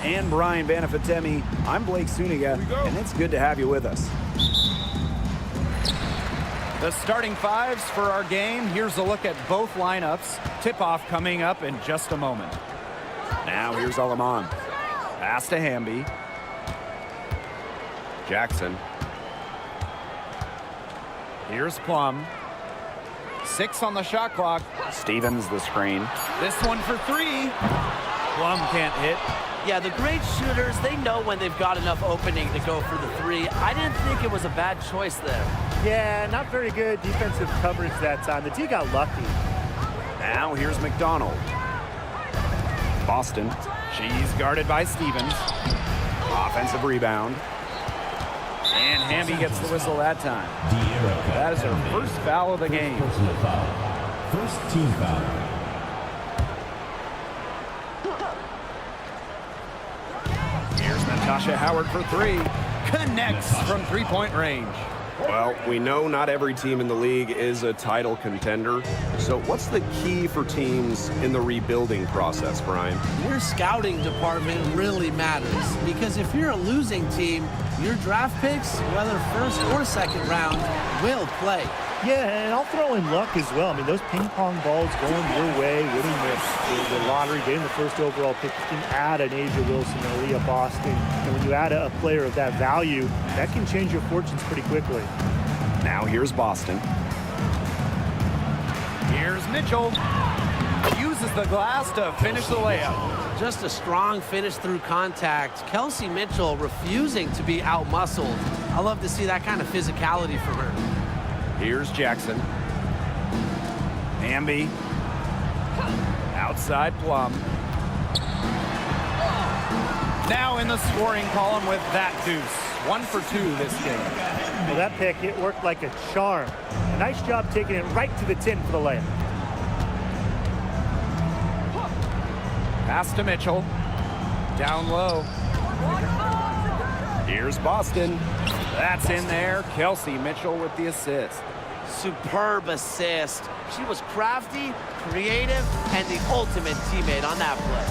And Brian Banafitemi, I'm Blake Suniga, and it's good to have you with us. The starting fives for our game. Here's a look at both lineups. Tip-off coming up in just a moment. Now here's Alaman. Pass to Hamby. Jackson. Here's Plum. 6 on the shot clock. Stevens the screen. This one for 3. Plum can't hit. Yeah, the great shooters, they know when they've got enough opening to go for the 3. I didn't think it was a bad choice there. Yeah, not very good defensive coverage that time. The D got lucky. Now here's McDonald. Boston. She's guarded by Stevens. Offensive rebound. And Hamby gets the whistle that time. That is her first foul of the game. First team foul. Here's Natasha Howard for 3. Connects from three-point range. Well, we know not every team in the league is a title contender. So what's the key for teams in the rebuilding process, Brian? Your scouting department really matters, because if you're a losing team, your draft picks, whether first or second round, will play. Yeah, and I'll throw in luck as well. I mean, those ping pong balls going your way, winning the lottery, getting the first overall pick, you can add an Asia Wilson and Aaliyah Boston. And when you add a player of that value, that can change your fortunes pretty quickly. Now here's Boston. Here's Mitchell. Uses the glass to finish the layup. Just a strong finish through contact. Kelsey Mitchell refusing to be out-muscled. I love to see that kind of physicality from her. Here's Jackson. Hamby. Outside Plum. Now in the scoring column with that deuce. 1 for 2 this game. Well, that pick, it worked like a charm. A nice job taking it right to the tin for the layup. Pass to Mitchell. Down low. Here's Boston. That's in there. Kelsey Mitchell with the assist. Superb assist. She was crafty, creative, and the ultimate teammate on that play.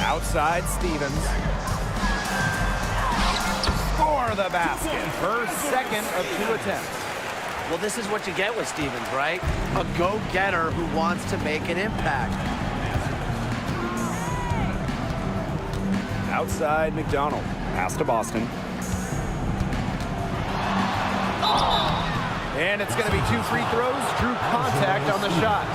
Outside Stevens. For the basket. Her second of 2 attempts. Well, this is what you get with Stevens, right? A go-getter who wants to make an impact. Outside McDonald. Pass to Boston. And it's going to be 2 free throws. Drew contact on the shot.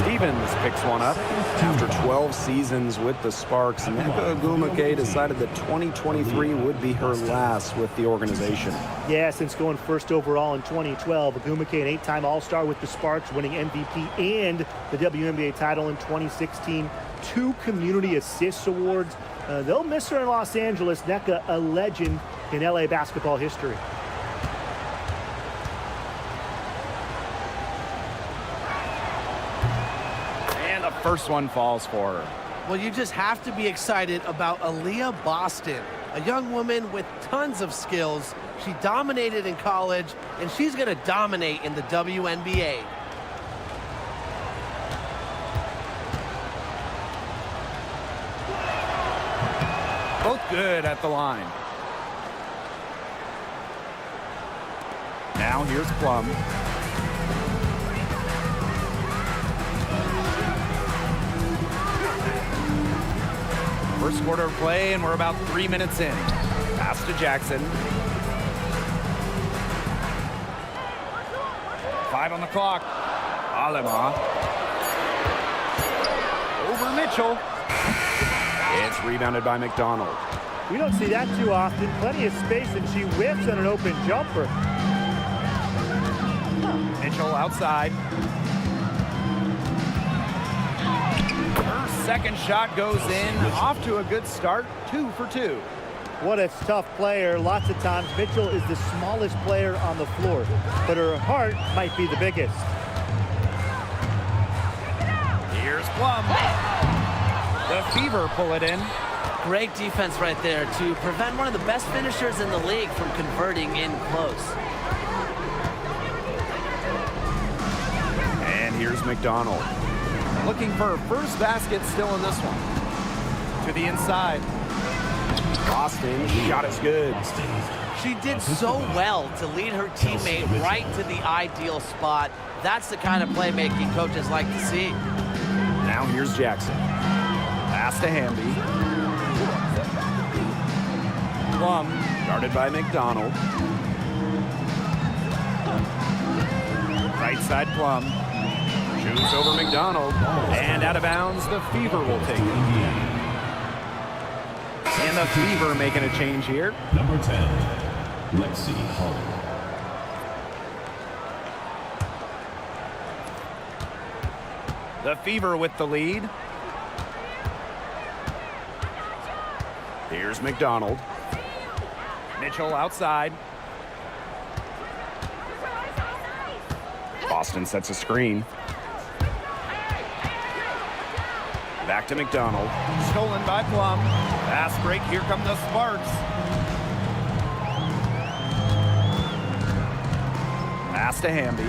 Stevens picks one up. After 12 seasons with the Sparks, Nneka Ogwumike decided that 2023 would be her last with the organization. Yeah, since going first overall in 2012, Ogwumike, an 8-time All-Star with the Sparks, winning MVP and the WNBA title in 2016. 2 Community Assists Awards. They'll miss her in Los Angeles. Nneka, a legend in LA basketball history. First one falls for her. Well, you just have to be excited about Aaliyah Boston, a young woman with tons of skills. She dominated in college, and she's going to dominate in the WNBA. Both good at the line. Now here's Plum. First quarter of play, and we're about 3 minutes in. Pass to Jackson. 5 on the clock. Alema. Over Mitchell. It's rebounded by McDonald. We don't see that too often. Plenty of space, and she whips on an open jumper. Mitchell outside. Her second shot goes in. Off to a good start. 2 for 2. What a tough player. Lots of times, Mitchell is the smallest player on the floor, but her heart might be the biggest. Here's Plum. The Fever pull it in. Great defense right there to prevent one of the best finishers in the league from converting in close. And here's McDonald. Looking for her first basket still in this one. To the inside. Boston shot is good. She did so well to lead her teammate right to the ideal spot. That's the kind of playmaking coaches like to see. Now here's Jackson. Pass to Hamby. Plum. Guarded by McDonald. Right side Plum. Shoots over McDonald. And out of bounds, the Fever will take it. And the Fever making a change here. Number 10, Lexi Hull. The Fever with the lead. Here's McDonald. Mitchell outside. Boston sets a screen. Back to McDonald. Stolen by Plum. Fast break. Here come the Sparks. Pass to Hamby.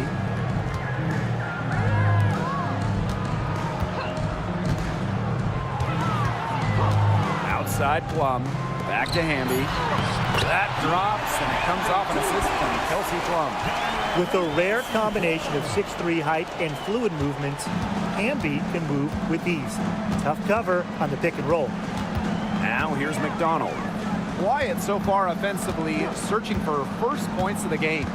Outside Plum. Back to Hamby. That drops, and it comes off an assist from Kelsey Plum. With a rare combination of 6'3" height and fluid movements, Hamby can move with ease. Tough cover on the pick and roll. Now here's McDonald. Wyatt so far offensively searching for her first points of the game.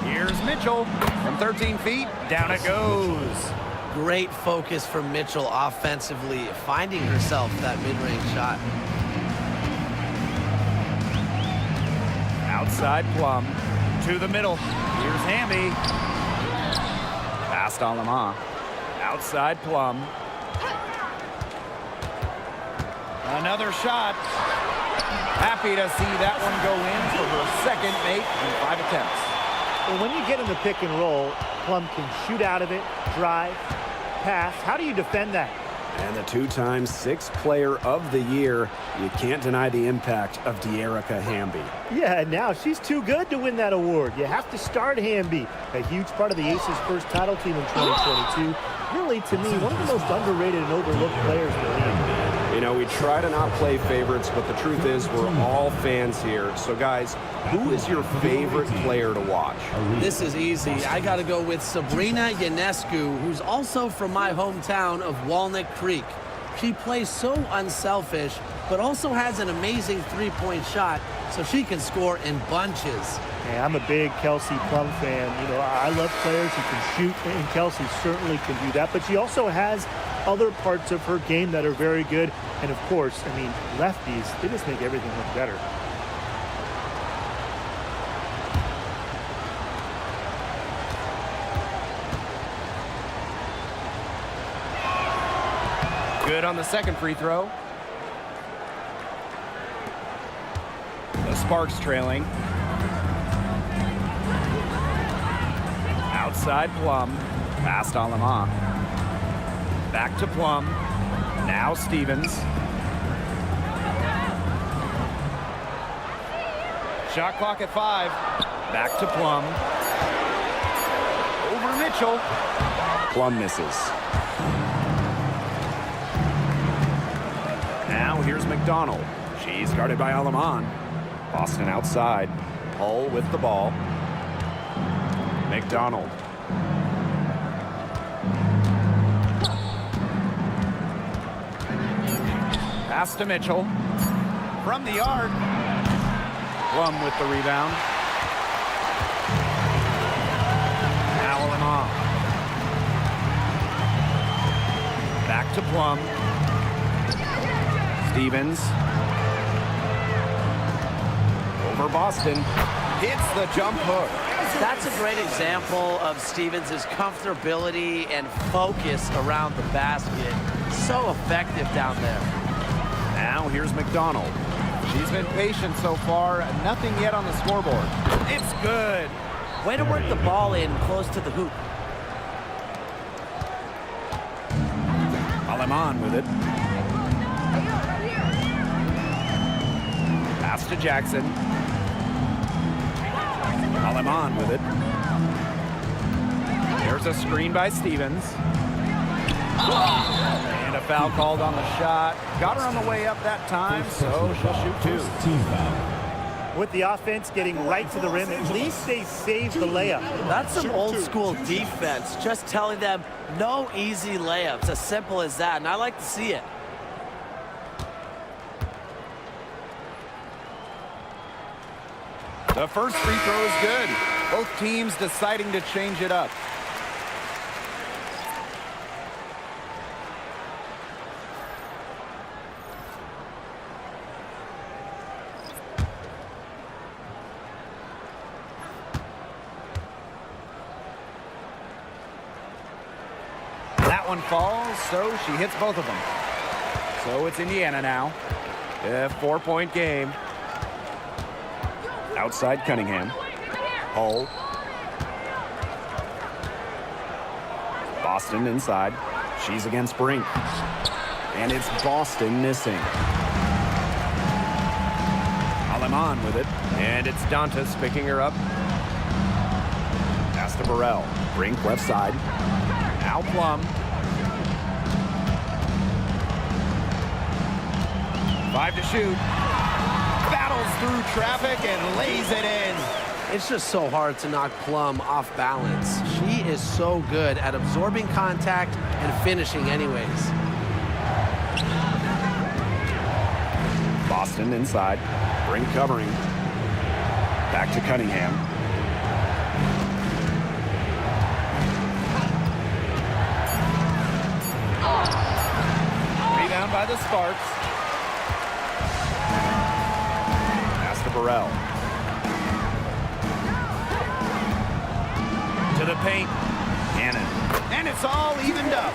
Here's Mitchell from 13 feet. Down it goes. Great focus from Mitchell offensively, finding herself that mid-range shot. Outside Plum to the middle. Here's Hamby. Past Alama. Outside Plum. Another shot. Happy to see that one go in for her second make in 5 attempts. Well, when you get in the pick and roll, Plum can shoot out of it, drive, pass. How do you defend that? And the two-time sixth player of the year. You can't deny the impact of De'Erica Hamby. Yeah, now she's too good to win that award. You have to start Hamby, a huge part of the Aces' first title team in 2022. Really, to me, one of the most underrated and overlooked players in the league. You know, we try to not play favorites, but the truth is we're all fans here. So, guys, who is your favorite player to watch? This is easy. I got to go with Sabrina Ionescu, who's also from my hometown of Walnut Creek. She plays so unselfish, but also has an amazing three-point shot, so she can score in bunches. Hey, I'm a big Kelsey Plum fan. You know, I love players who can shoot, and Kelsey certainly can do that. But she also has other parts of her game that are very good. And, of course, I mean, lefties, they just make everything look better. Good on the second free throw. The Sparks trailing. Outside Plum. Past Alama. Back to Plum. Now Stevens. Shot clock at 5. Back to Plum. Over Mitchell. Plum misses. Now here's McDonald. She's guarded by Alaman. Boston outside. Hull with the ball. McDonald. Pass to Mitchell. From the yard. Plum with the rebound. Now Alama. Back to Plum. Stevens. Over Boston. Hits the jump hook. That's a great example of Stevens' comfortability and focus around the basket. So effective down there. Now here's McDonald. She's been patient so far. Nothing yet on the scoreboard. It's good. Way to work the ball in close to the hoop. Alaman with it. Pass to Jackson. Alaman with it. There's There's a screen by Stevens. And a foul called on the shot. Got her on the way up that time, so she'll shoot 2. Team foul. With the offense getting right to the rim, at least they saved the layup. That's some old school defense, just telling them no easy layups, as simple as that, and I like to see it. The first free throw is good. Both teams deciding to change it up. That one falls, so she hits both of them. So it's Indiana now. A 4-point game. Outside Cunningham. Hull. Boston inside. She's against Brink. And it's Boston missing. Aleman with it. And it's Dantas picking her up. Pass to Burrell. Brink left side. Now Plum. 5 to shoot. Battles through traffic and lays it in. It's just so hard to knock Plum off balance. She is so good at absorbing contact and finishing anyways. Boston inside. Brink covering. Back to Cunningham. Rebound by the Sparks. Pass to Burrell. To the paint. Cannon. And it's all evened up.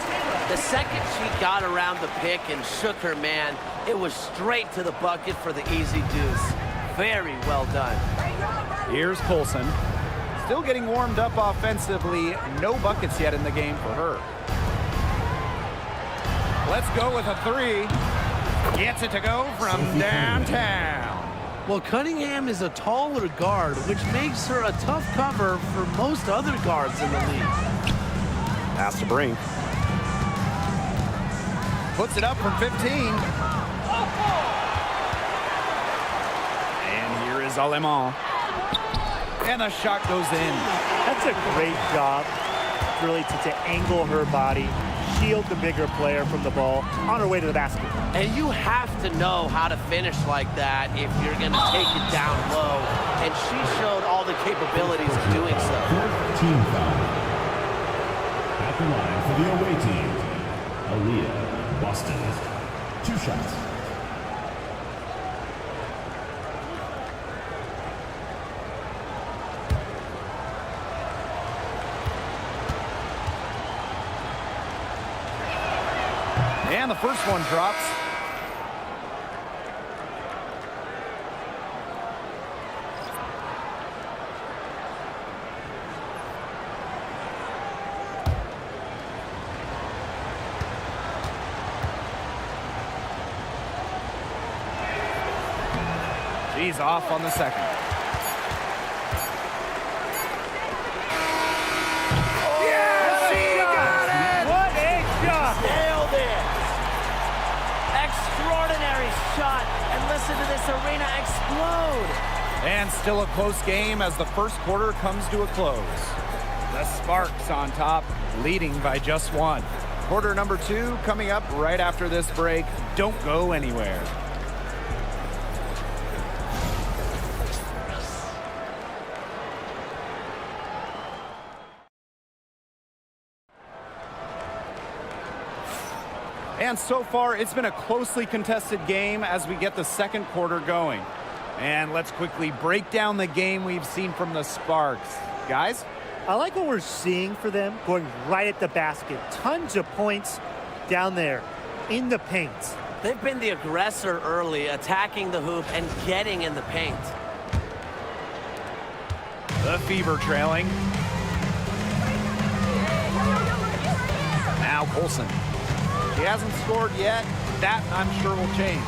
The second she got around the pick and shook her man, it was straight to the bucket for the easy deuce. Very well done. Here's Colson. Still getting warmed up offensively. No buckets yet in the game for her. Let's go with a 3. Gets it to go from downtown. Well, Cunningham is a taller guard, which makes her a tough cover for most other guards in the league. Pass to Brink. Puts it up from 15. And here is Aleman. And the shot goes in. That's a great job, really, to angle her body, shield the bigger player from the ball on her way to the basket. And you have to know how to finish like that if you're going to take it down low. And she showed all the capabilities of doing so. Fourth team foul. At the line for the away team, Aaliyah, Boston. 2 shots. And the first one drops. She's off on the second. Yeah, she got it! What a shot! Nailed it! Extraordinary shot, and listen to this arena explode. And still a close game as the first quarter comes to a close. The Sparks on top, leading by just 1. Quarter number 2 coming up right after this break. Don't go anywhere. And so far, it's been a closely contested game as we get the second quarter going. And let's quickly break down the game we've seen from the Sparks. Guys? I like what we're seeing for them, going right at the basket. Tons of points down there in the paint. They've been the aggressor early, attacking the hoop and getting in the paint. The Fever trailing. Now Colson. She hasn't scored yet. That, I'm sure, will change.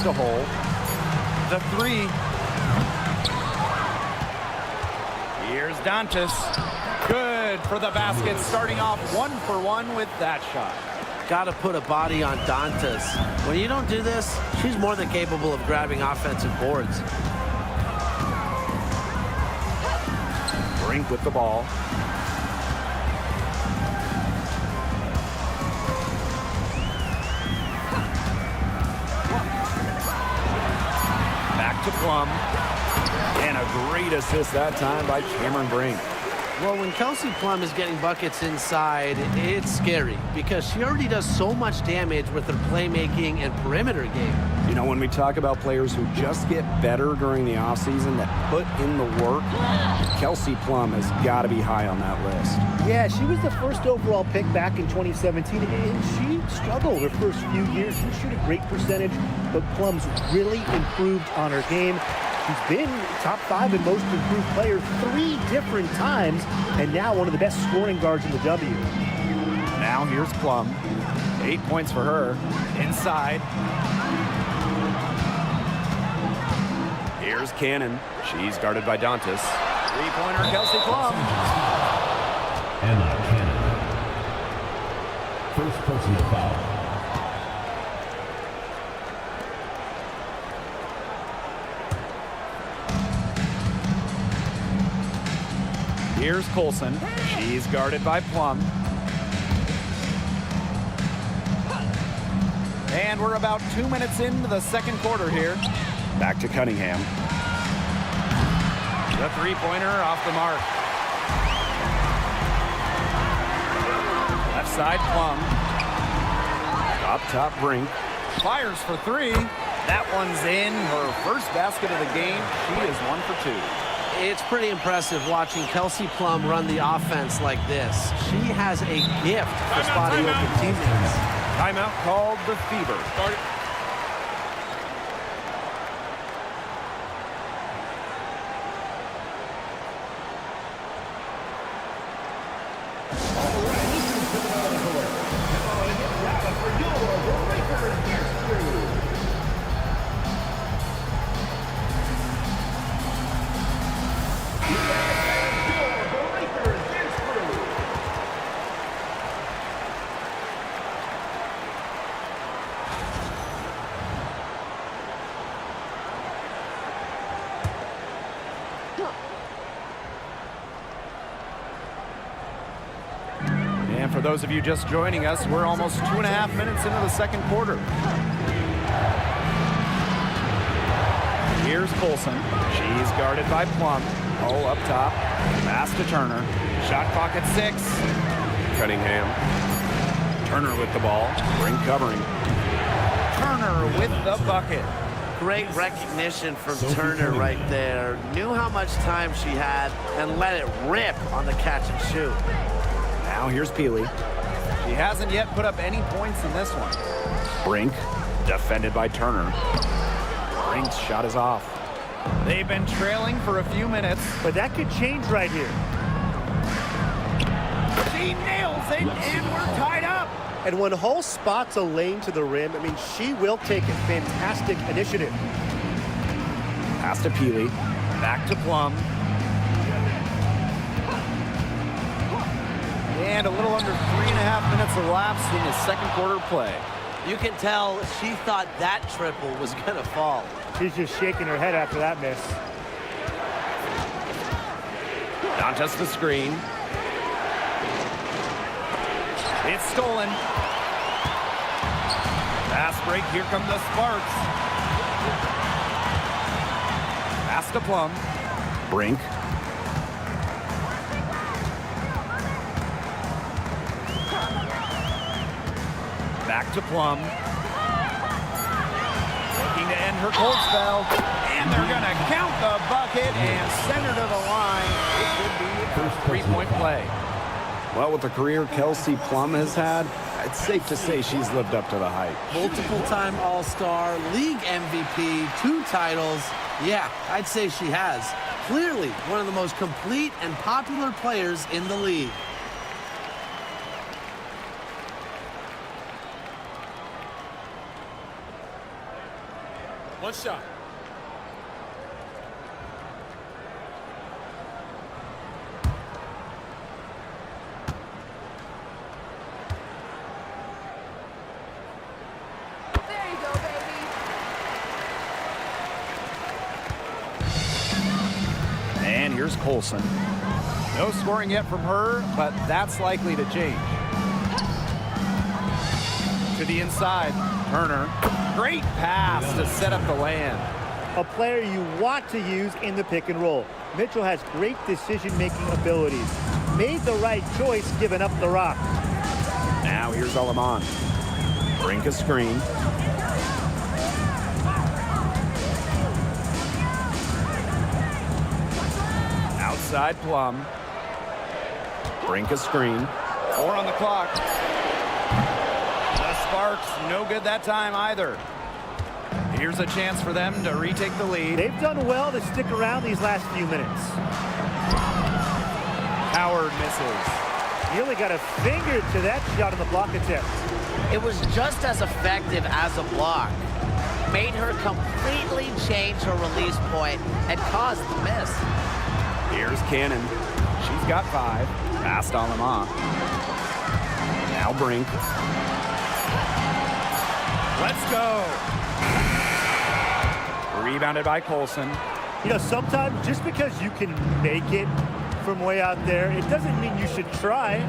a hole. The three. Here's Dantas. Good for the basket, starting off 1 for 1 with that shot. Got to put a body on Dantas. When you don't do this, she's more than capable of grabbing offensive boards. Brink with the ball. Back to Plum. And a great assist that time by Cameron Brink. Well, when Kelsey Plum is getting buckets inside, it's scary because she already does so much damage with her playmaking and perimeter game. You know, when we talk about players who just get better during the offseason, that put in the work, Kelsey Plum has got to be high on that list. Yeah, she was the first overall pick back in 2017, and she struggled her first few years. She shoot a great percentage, but Plum's really improved on her game. She's been top 5 in most improved players 3 different times, and now one of the best scoring guards in the W. Now here's Plum. 8 points for her. Inside. Here's Cannon. She's guarded by Dantas. Three-pointer, Kelsey Plum. Emma Cannon. First personal foul. Here's Colson. She's guarded by Plum. And we're about 2 minutes into the second quarter here. Back to Cunningham. The three-pointer off the mark. Left side, Plum. Up top, Brink. Fires for 3. That one's in. Her first basket of the game. She is 1 for 2. It's pretty impressive watching Kelsey Plum run the offense like this. She has a gift for spotting open teammates. Timeout called the Fever. And for those of you just joining us, we're almost 2.5 minutes into the second quarter. Here's Colson. She's guarded by Plum. Oh, up top. Pass to Turner. Shot clock at 6. Cunningham. Turner with the ball. Brink covering. Turner with the bucket. Great recognition from Turner right there. Knew how much time she had and let it rip on the catch and shoot. Now here's Peely. She hasn't yet put up any points in this one. Brink. Defended by Turner. Brink's shot is off. They've been trailing for a few minutes. But that could change right here. She nails it, and we're tied up. And when Hull spots a lane to the rim, I mean, she will take a fantastic initiative. Pass to Peely. Back to Plum. And a little under 3.5 minutes elapsed in the second quarter play. You can tell she thought that triple was going to fall. She's just shaking her head after that miss. Dantas the screen. It's stolen. Fast break. Here come the Sparks. Pass to Plum. Brink. Back to Plum. Looking to end her cold spell. And they're going to count the bucket and send her to the line. It could be a three-point play. Well, with the career Kelsey Plum has had, it's safe to say she's lived up to the hype. Multiple-time All-Star, league MVP, 2 titles. Yeah, I'd say she has. Clearly one of the most complete and popular players in the league. One shot. There you go, baby. And here's Colson. No scoring yet from her, but that's likely to change. To the inside, Turner. Great pass to set up the land. A player you want to use in the pick and roll. Mitchell has great decision-making abilities. Made the right choice giving up the rock. Now here's Aleman. Brink a screen. Outside Plum. Brink a screen. 4 on the clock. The Sparks, no good that time either. Here's a chance for them to retake the lead. They've done well to stick around these last few minutes. Howard misses. Nearly got a finger to that shot on the block attempt. It was just as effective as a block. Made her completely change her release point and caused the miss. Here's Cannon. She's got 5. Past Alama. Now Brink. Let's go. Rebounded by Colson. You know, sometimes just because you can make it from way out there, it doesn't mean you should try.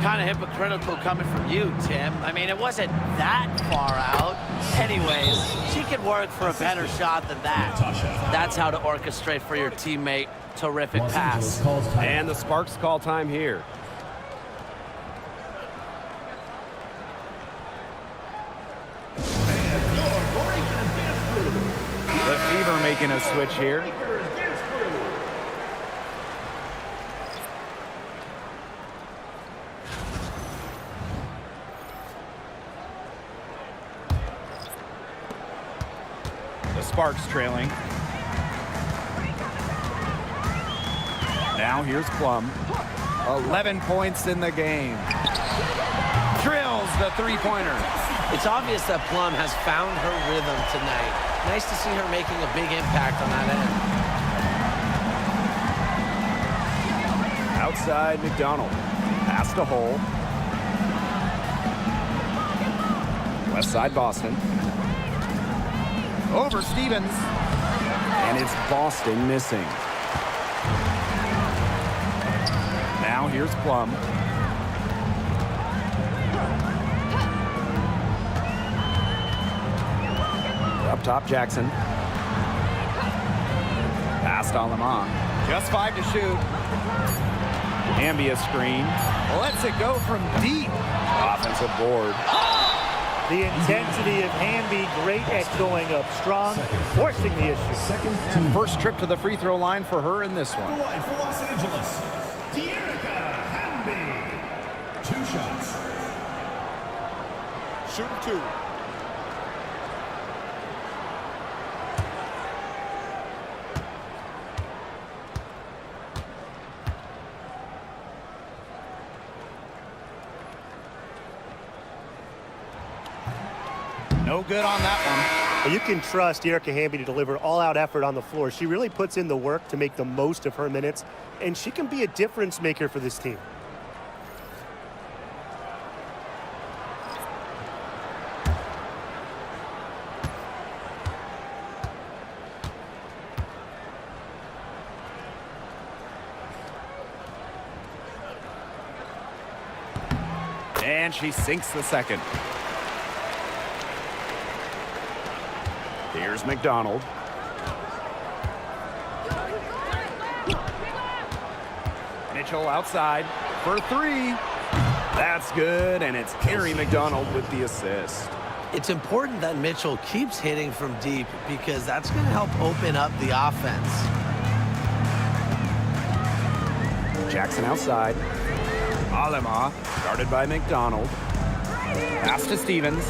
Kind of hypocritical coming from you, Tim. I mean, it wasn't that far out. Anyways, she could work for a better shot than that. That's how to orchestrate for your teammate. Terrific Los pass. Angeles calls time. And the Sparks call time here. The Fever making a switch here. The Sparks trailing. Now here's Plum. 11 points in the game. Drills the three-pointer. It's obvious that Plum has found her rhythm tonight. Nice to see her making a big impact on that end. Outside McDonald. Pass to Hole. West side Boston. Over Stevens. And it's Boston missing. Now here's Plum. Up top Jackson. Past Alama. Just 5 to shoot. Ambia screen. Lets it go from deep. Offensive board. The intensity of Hamby, great at going up strong, forcing the issue. Second to First trip to the free throw line for her in this one. line for Los Angeles. Hamby. 2 shots. Shooting 2. No good on that one. You can trust Erica Hamby to deliver all-out effort on the floor. She really puts in the work to make the most of her minutes, and she can be a difference maker for this team. And she sinks the second. Here's McDonald. Mitchell outside for 3. That's good, and it's Carrie McDonald with the assist. It's important that Mitchell keeps hitting from deep because that's going to help open up the offense. Jackson outside. Alema Guarded by McDonald. pass to Stevens.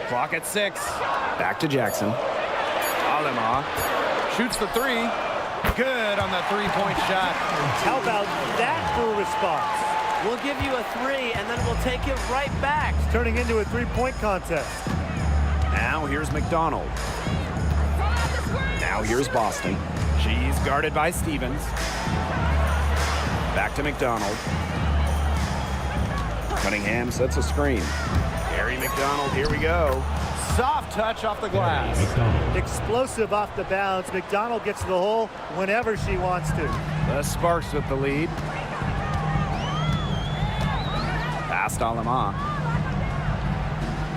Clock at 6. Back to Jackson. Alema shoots the 3. Good on the three-point shot. How about that for a response? We'll give you a 3, and then we'll take it right back. It's turning into a three-point contest. Now here's McDonald. Now here's Boston. She's guarded by Stevens. Back to McDonald. Cunningham sets a screen. Gary McDonald, here we go. Soft touch off the glass. Explosive off the bounce. McDonald gets to the hole whenever she wants to. The Sparks with the lead. Pass to Alema.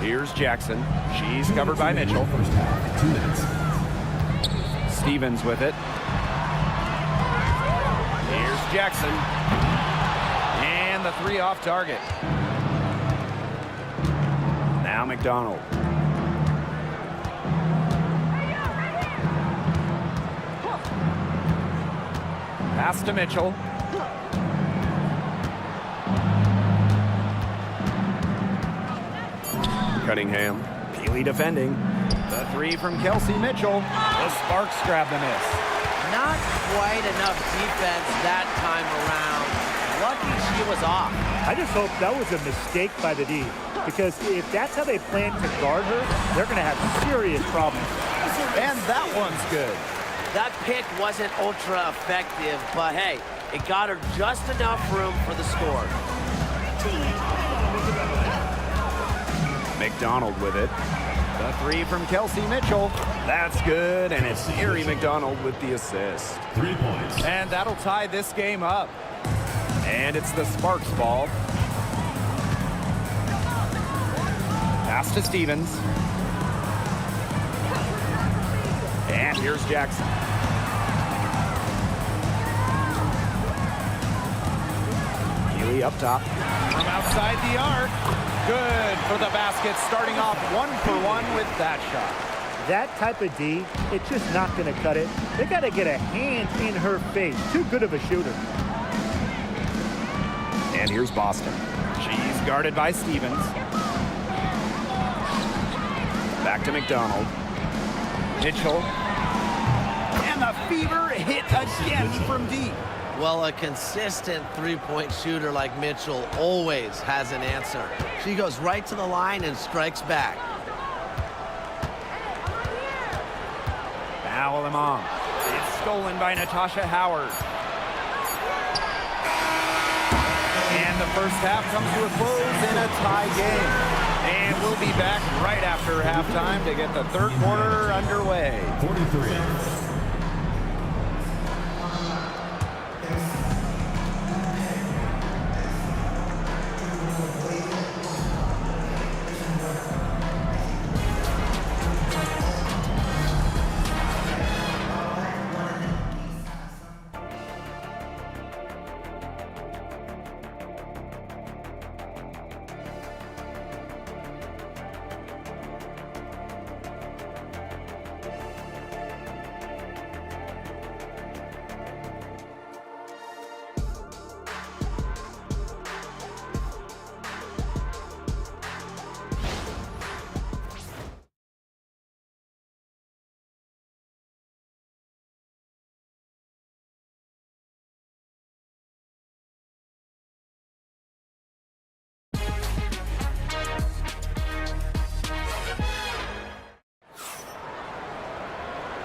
Here's Jackson. She's covered by Mitchell. First half, 2 minutes. Stevens with it. Here's Jackson. And the 3 off target. Now McDonald. Pass to Mitchell. Cunningham. Peely defending. The 3 from Kelsey Mitchell. The Sparks grab the miss. Not quite enough defense that time around. Lucky she was off. I just hope that was a mistake by the D, because if that's how they plan to guard her, they're going to have serious problems. And that one's good. That pick wasn't ultra effective, but hey, it got her just enough room for the score. McDonald with it. The 3 from Kelsey Mitchell. That's good, and it's Gary McDonald with the assist. 3 points. And that'll tie this game up. And it's the Sparks ball. Pass to Stevens. And here's Jackson. Peely up top. From outside the arc. Good for the basket, starting off 1-for-1 with that shot. That type of D, it's just not going to cut it. They got to get a hand in her face. Too good of a shooter. And here's Boston. She's guarded by Stevens. Back to McDonald. Mitchell. And the fever hit again from deep. Well, a consistent three-point shooter like Mitchell always has an answer. She goes right to the line and strikes back. Now Alema. It's stolen by Natasha Howard. And the first half comes to a close in a tie game. And we'll be back right after halftime to get the third quarter underway. 43.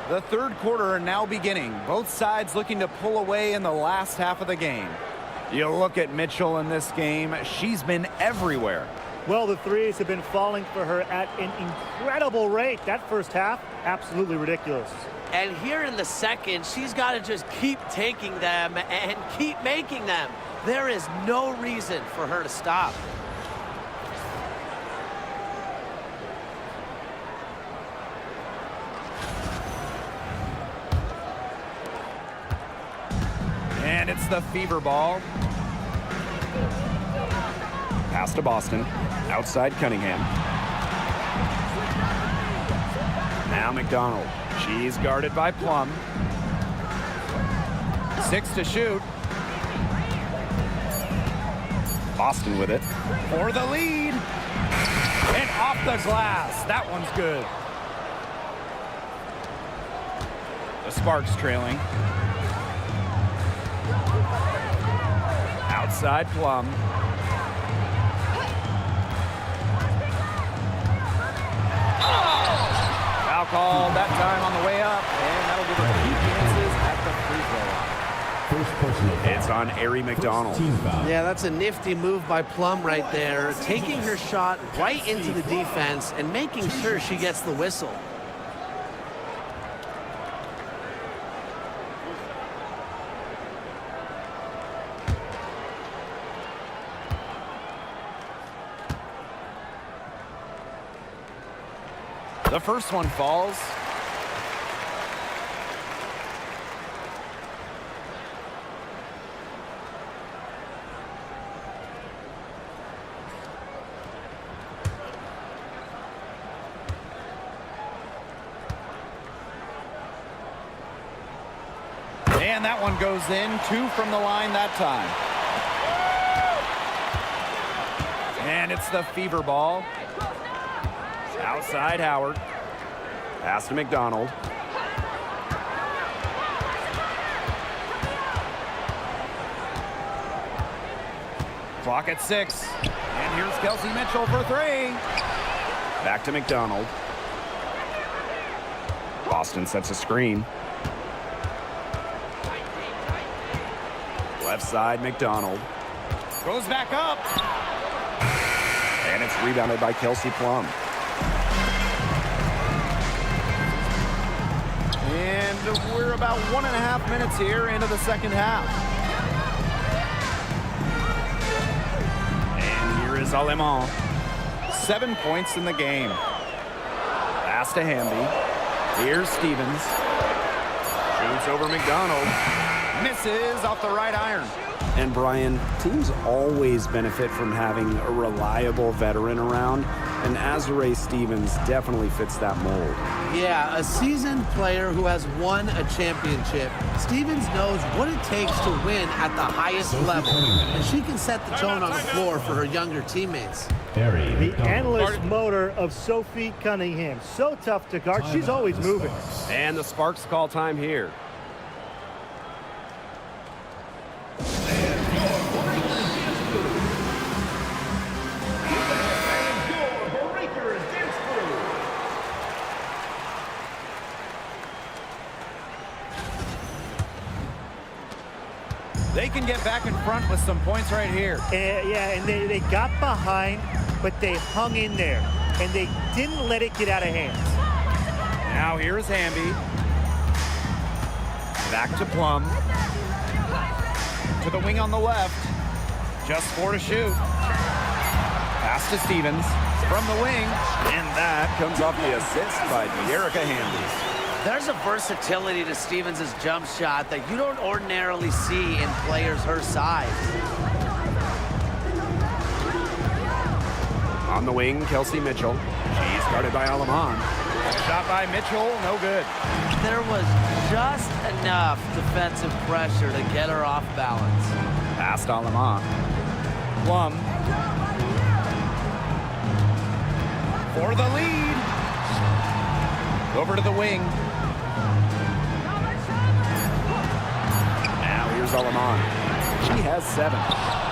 The third quarter now beginning. Both sides looking to pull away in the last half of the game. You look at Mitchell in this game, she's been everywhere. Well, the threes have been falling for her at an incredible rate. That first half, absolutely ridiculous. And here in the second, she's got to just keep taking them and keep making them. There is no reason for her to stop. And it's the fever ball. Pass to Boston. Outside Cunningham. Now McDonald. She's guarded by Plum. 6 to shoot. Boston with it. For the lead. And off the glass. That one's good. The Sparks trailing. side, Plum. Foul called that time on the way up, and that'll give her 2 chances at the free throw line. First personal foul. It's on Ari McDonald. Team foul. Yeah, that's a nifty move by Plum right there, taking her shot right into the defense and making sure she gets the whistle. The first one falls. And that one goes in. 2 from the line that time. And it's the Fever ball. Outside Howard. Pass to McDonald. Clock at 6. And here's Kelsey Mitchell for 3. Back to McDonald. Boston sets a screen. Left side, McDonald. Goes back up. And it's rebounded by Kelsey Plum. And we're about 1.5 minutes here into the second half. And here is Alemán. 7 points in the game. Pass to Hamby. Here's Stevens. Shoots over McDonald. Misses off the right iron. And Brian, teams always benefit from having a reliable veteran around, and Azure Stevens definitely fits that mold. Yeah, a seasoned player who has won a championship. Stevens knows what it takes to win at the highest level, and she can set the tone on the floor for her younger teammates. The endless motor of Sophie Cunningham. So tough to guard. She's always moving. And the Sparks call time here. They can get back in front with some points right here. And they got behind, but they hung in there, and they didn't let it get out of hand. Now here's Hamby. Back to Plum. To the wing on the left. Just 4 to shoot. Pass to Stevens from the wing. And that comes off the assist by Erica Hamby. There's a versatility to Stevens' jump shot that you don't ordinarily see in players her size. On the wing, Kelsey Mitchell. She's guarded by Alemán. Shot by Mitchell, no good. There was just enough defensive pressure to get her off balance. Past Alemán. Plum. For the lead. Over to the wing. Now here's Alemán. She has 7.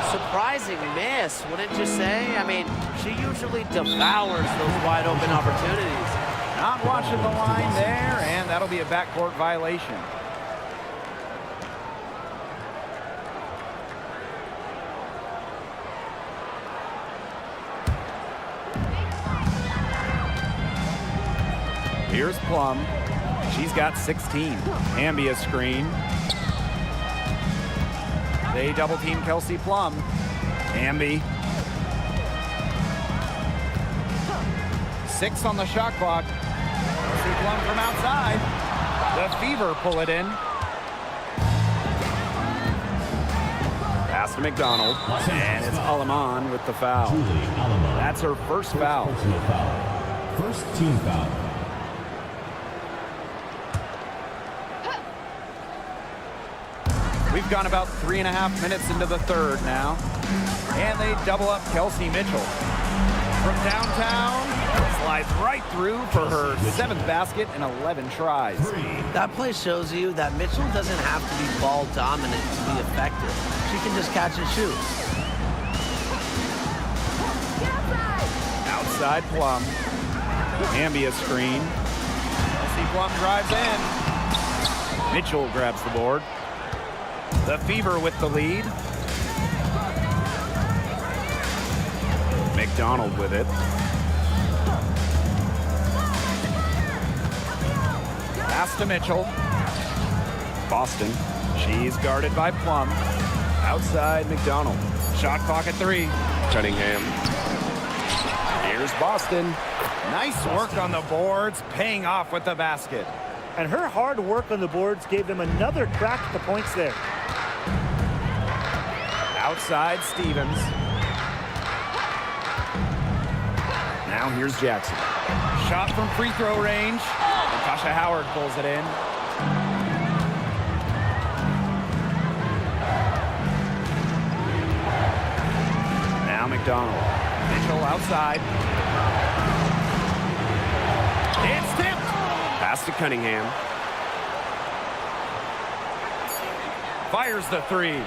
Surprising miss, wouldn't you say? I mean, she usually devours those wide open opportunities. Not watching the line there, and that'll be a backcourt violation. Here's Plum. She's got 16. Hamby a screen. They double team Kelsey Plum. Hamby. 6 on the shot clock. Kelsey Plum from outside. The Fever pull it in. Pass to McDonald. And it's Alemán with the foul. That's her first foul. First team foul. We've gone about 3.5 minutes into the third now. And they double up Kelsey Mitchell. From downtown, slides right through for her 7th basket in 11 tries. That play shows you that Mitchell doesn't have to be ball dominant to be effective. She can just catch and shoot. Outside Plum. Ambia screen. Kelsey Plum drives in. Mitchell grabs the board. The Fever with the lead. McDonald with it. Pass to Mitchell. Boston. She's guarded by Plum. Outside McDonald. Shot clock at 3. Cunningham. Here's Boston. Nice work on the boards, paying off with the basket. And her hard work on the boards gave them another crack at the points there. Outside Stevens. Now here's Jackson. Shot from free throw range. Natasha Howard pulls it in. Now McDonald. Mitchell outside. It's tipped. Pass to Cunningham. Fires the 3.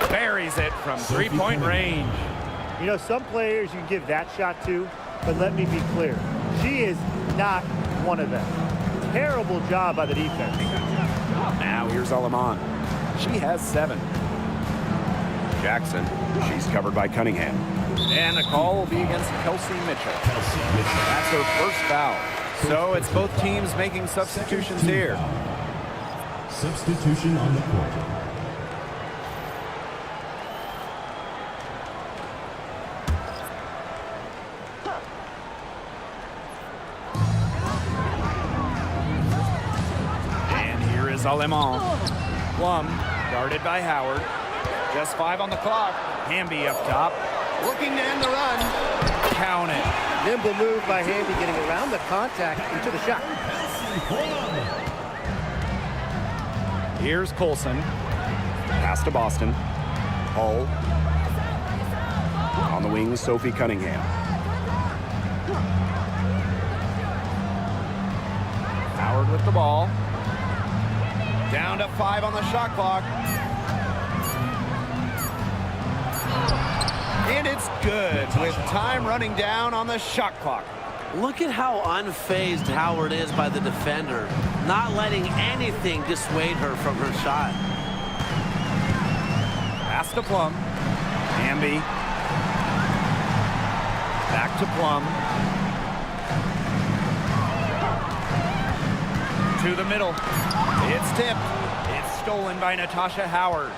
Buries it from three-point range. You know, some players you can give that shot to, but let me be clear. She is not one of them. Terrible job by the defense. Now here's Aleman. She has 7. Jackson. She's covered by Cunningham. And the call will be against Kelsey Mitchell. That's her first foul. So it's both teams making substitutions here. Substitution on the court. And here is Aleman. Plum, guarded by Howard. Just 5 on the clock. Hamby up top. Looking to end the run. Count it. Nimble move by Hamby, getting around the contact into the shot. Here's Colson. Pass to Boston. Hull. On the wing, Sophie Cunningham. Howard with the ball. Down to 5 on the shot clock. And it's good with time running down on the shot clock. Look at how unfazed Howard is by the defender, not letting anything dissuade her from her shot. Pass to Plum. Hamby. Back to Plum. To the middle. It's tipped. It's stolen by Natasha Howard.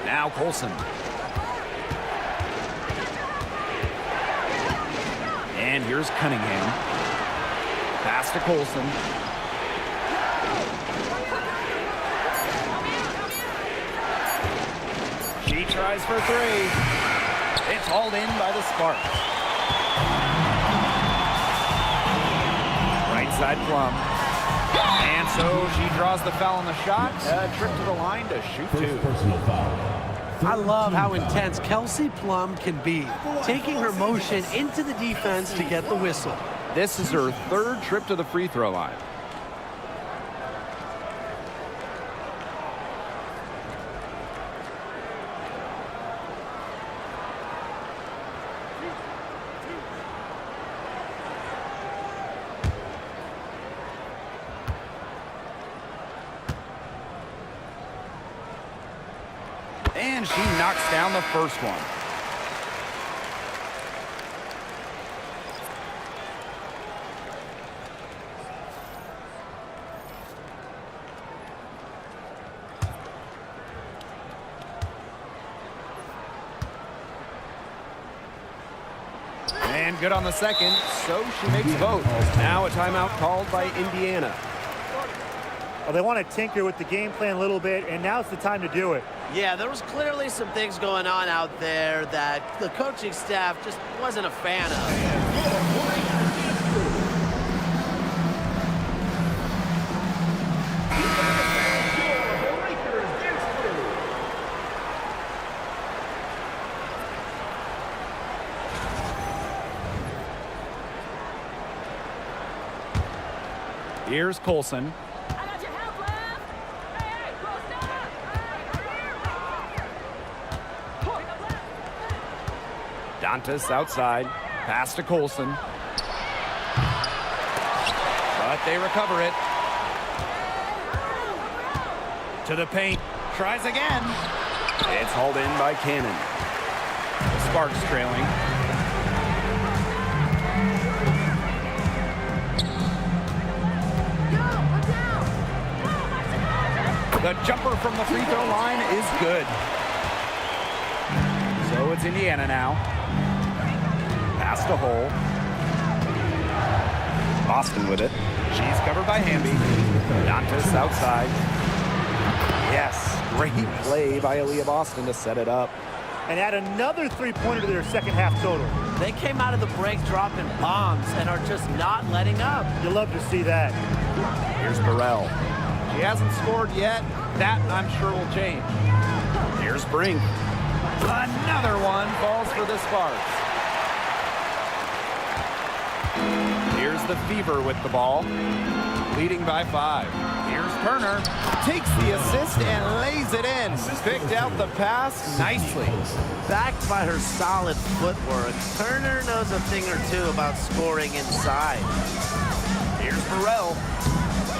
Now Colson. And here's Cunningham. Pass to Colson. She tries for 3. It's hauled in by the Sparks. Right side Plum. And so she draws the foul on the shot. A trip to the line to shoot 2. Personal foul. I love how intense Kelsey Plum can be, taking her motion into the defense to get the whistle. This is her 3rd trip to the free throw line. And she knocks down the first one. And good on the second, so she makes both. Now a timeout called by Indiana. Well, they want to tinker with the game plan a little bit, and now's the time to do it. Yeah, there was clearly some things going on out there that the coaching staff just wasn't a fan of. Here's Colson. I got your help, left. Hey, hey, close Dantas outside. Pass to Colson. But they recover it. To the paint. Tries again. It's hauled in by Cannon. The Sparks trailing. The jumper from the free throw line is good. So it's Indiana now. Pass to Hole. Boston with it. She's covered by Hamby. Dantas outside. Yes, great play by Aaliyah Boston to set it up. And add another three-pointer to their second half total. They came out of the break dropping bombs and are just not letting up. You love to see that. Here's Burrell. She hasn't scored yet. That, I'm sure, will change. Here's Brink. Another one falls for the Sparks. Here's the Fever with the ball, leading by 5. Here's Turner. Takes the assist and lays it in. Picked out the pass nicely. Backed by her solid footwork, Turner knows a thing or two about scoring inside. Here's Burrell.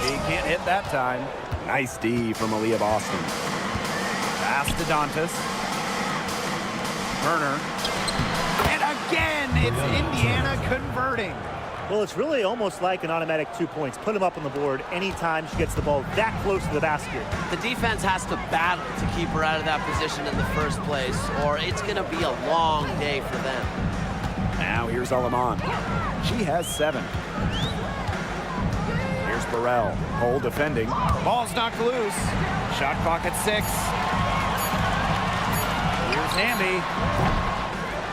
He can't hit that time. Nice D from Aaliyah Boston. Pass to Dantas. Turner. And again, it's Indiana converting. Well, it's really almost like an automatic 2 points. Put them up on the board anytime she gets the ball that close to the basket. The defense has to battle to keep her out of that position in the first place, or it's going to be a long day for them. Now here's Alaman. She has 7. Here's Burrell. Hole defending. Ball's knocked loose. Shot clock at 6. Here's Hamby.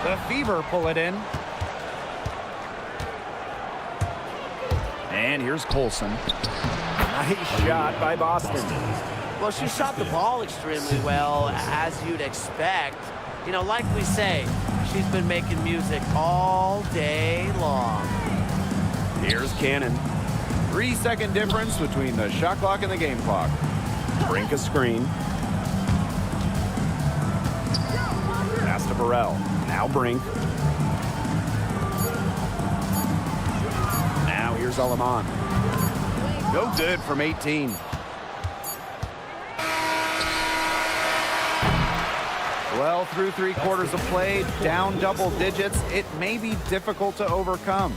The Fever pull it in. And here's Colson. Nice shot by Boston. Well, she shot the ball extremely well, as you'd expect. You know, like we say, she's been making music all day long. Here's Cannon. 3-second difference between the shot clock and the game clock. Brink a screen. Pass to Burrell. Now Brink. Now here's Alaman. No good from 18. Well, through 3 quarters of play, down double digits, it may be difficult to overcome.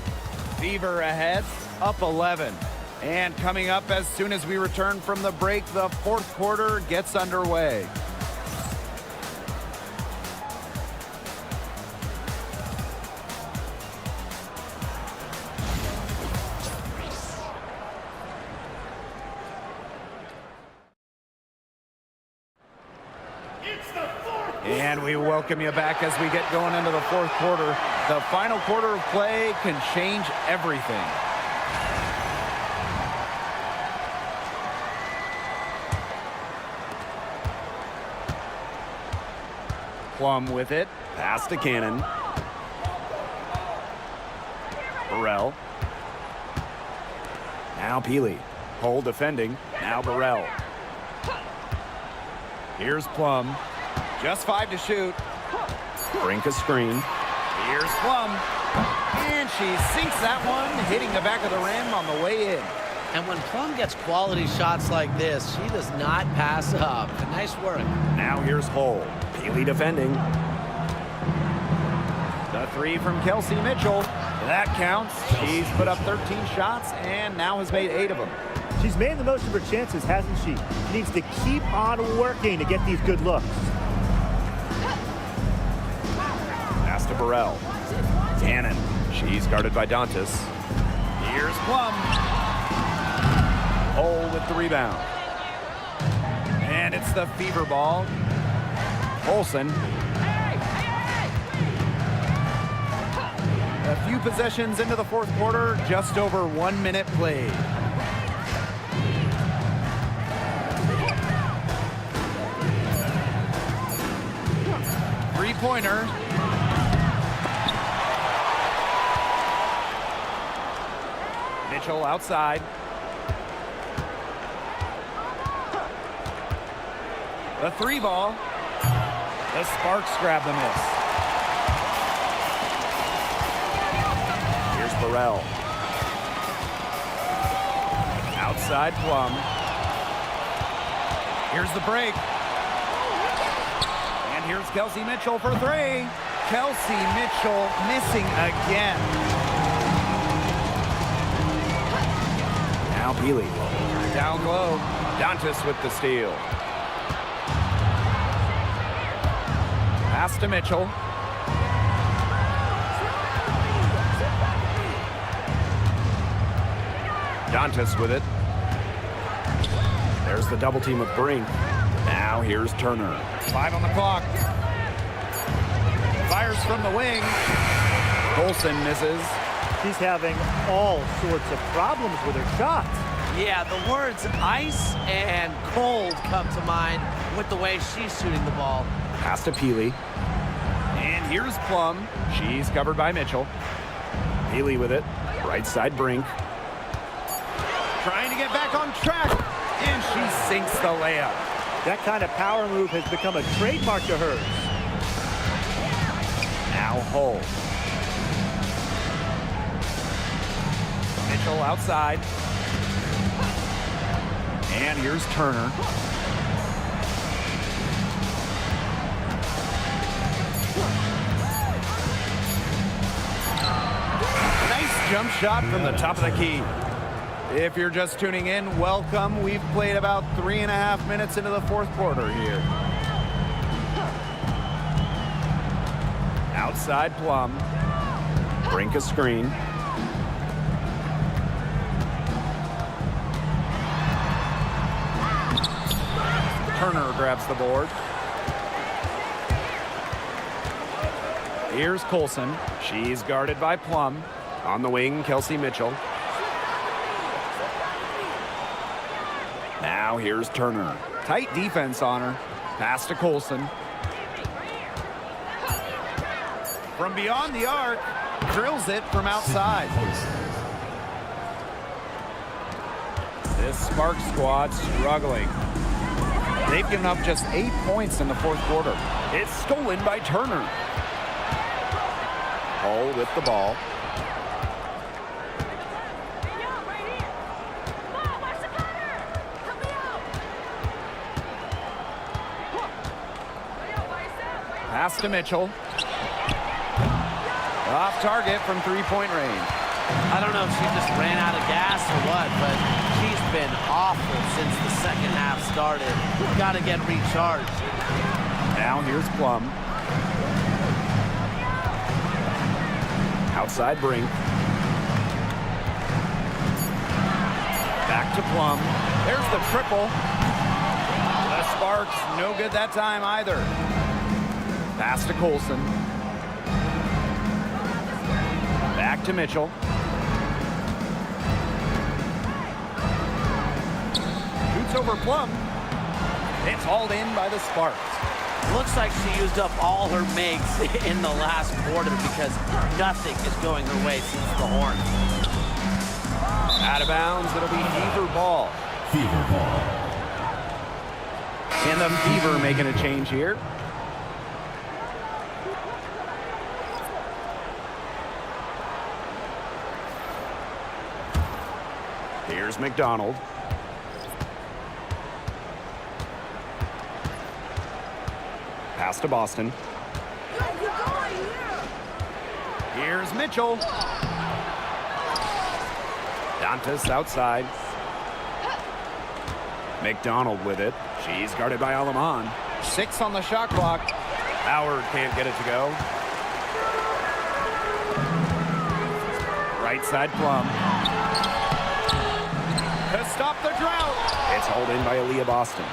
Fever ahead, up 11. And coming up as soon as we return from the break, the 4th quarter gets underway. And we welcome you back as we get going into the 4th quarter. The final quarter of play can change everything. Plum with it. Pass to Cannon. Burrell. Now Peely. Hole defending. Now Burrell. Here's Plum. Just 5 to shoot. Brink a screen. Here's Plum. And she sinks that one, hitting the back of the rim on the way in. And when Plum gets quality shots like this, she does not pass up. Nice work. Now here's Hole. Peely defending. The 3 from Kelsey Mitchell. That counts. She's put up 13 shots and now has made 8 of them. She's made the most of her chances, hasn't she? She needs to keep on working to get these good looks. Pass to Burrell. Cannon. She's guarded by Dantas. Here's Plum. Hole with the rebound. And it's the Fever ball. Olsen. A few possessions into the 4th quarter, just over 1 minute played. Three-pointer. Mitchell outside. The 3 ball. The Sparks grab the miss. Burrell. Outside Plum. Here's the break. And here's Kelsey Mitchell for three. Kelsey Mitchell missing again. Now Bealey. Down low. Dantas with the steal. Pass to Mitchell. Dantas with it. There's the double team of Brink. Now here's Turner. 5 on the clock. Fires from the wing. Colson misses. She's having all sorts of problems with her shots. Yeah, the words ice and cold come to mind with the way she's shooting the ball. Pass to Peely. And here's Plum. She's covered by Mitchell. Peely with it. Right side Brink. Trying to get back on track. And she sinks the layup. That kind of power move has become a trademark to hers. Now Hull. Mitchell outside. And here's Turner. Nice jump shot from the top of the key. If you're just tuning in, welcome. We've played about 3.5 minutes into the fourth quarter here. Outside Plum. Brink a screen. Turner grabs the board. Here's Colson. She's guarded by Plum. On the wing, Kelsey Mitchell. Now here's Turner. Tight defense on her. Pass to Colson. From beyond the arc, drills it from outside. This Sparks squad struggling. They've given up just 8 points in the fourth quarter. It's stolen by Turner. Hull with the ball. Pass to Mitchell. Off target from three-point range. I don't know if she just ran out of gas or what, but she's been awful since the second half started. Got to get recharged. Now here's Plum. Outside Brink. Back to Plum. There's the triple. The Sparks, no good that time either. Pass to Colson. Back to Mitchell. Shoots over Plum. It's hauled in by the Sparks. Looks like she used up all her makes in the last quarter because nothing is going her way since the horn. Out of bounds, it'll be Fever ball. Fever ball. And the Fever making a change here. Here's McDonald. Pass to Boston. Here's Mitchell. Dantas outside. McDonald with it. She's guarded by Alaman. 6 on the shot clock. Howard can't get it to go. Right side Plum. To stop the drought. It's hauled in by Aaliyah Boston.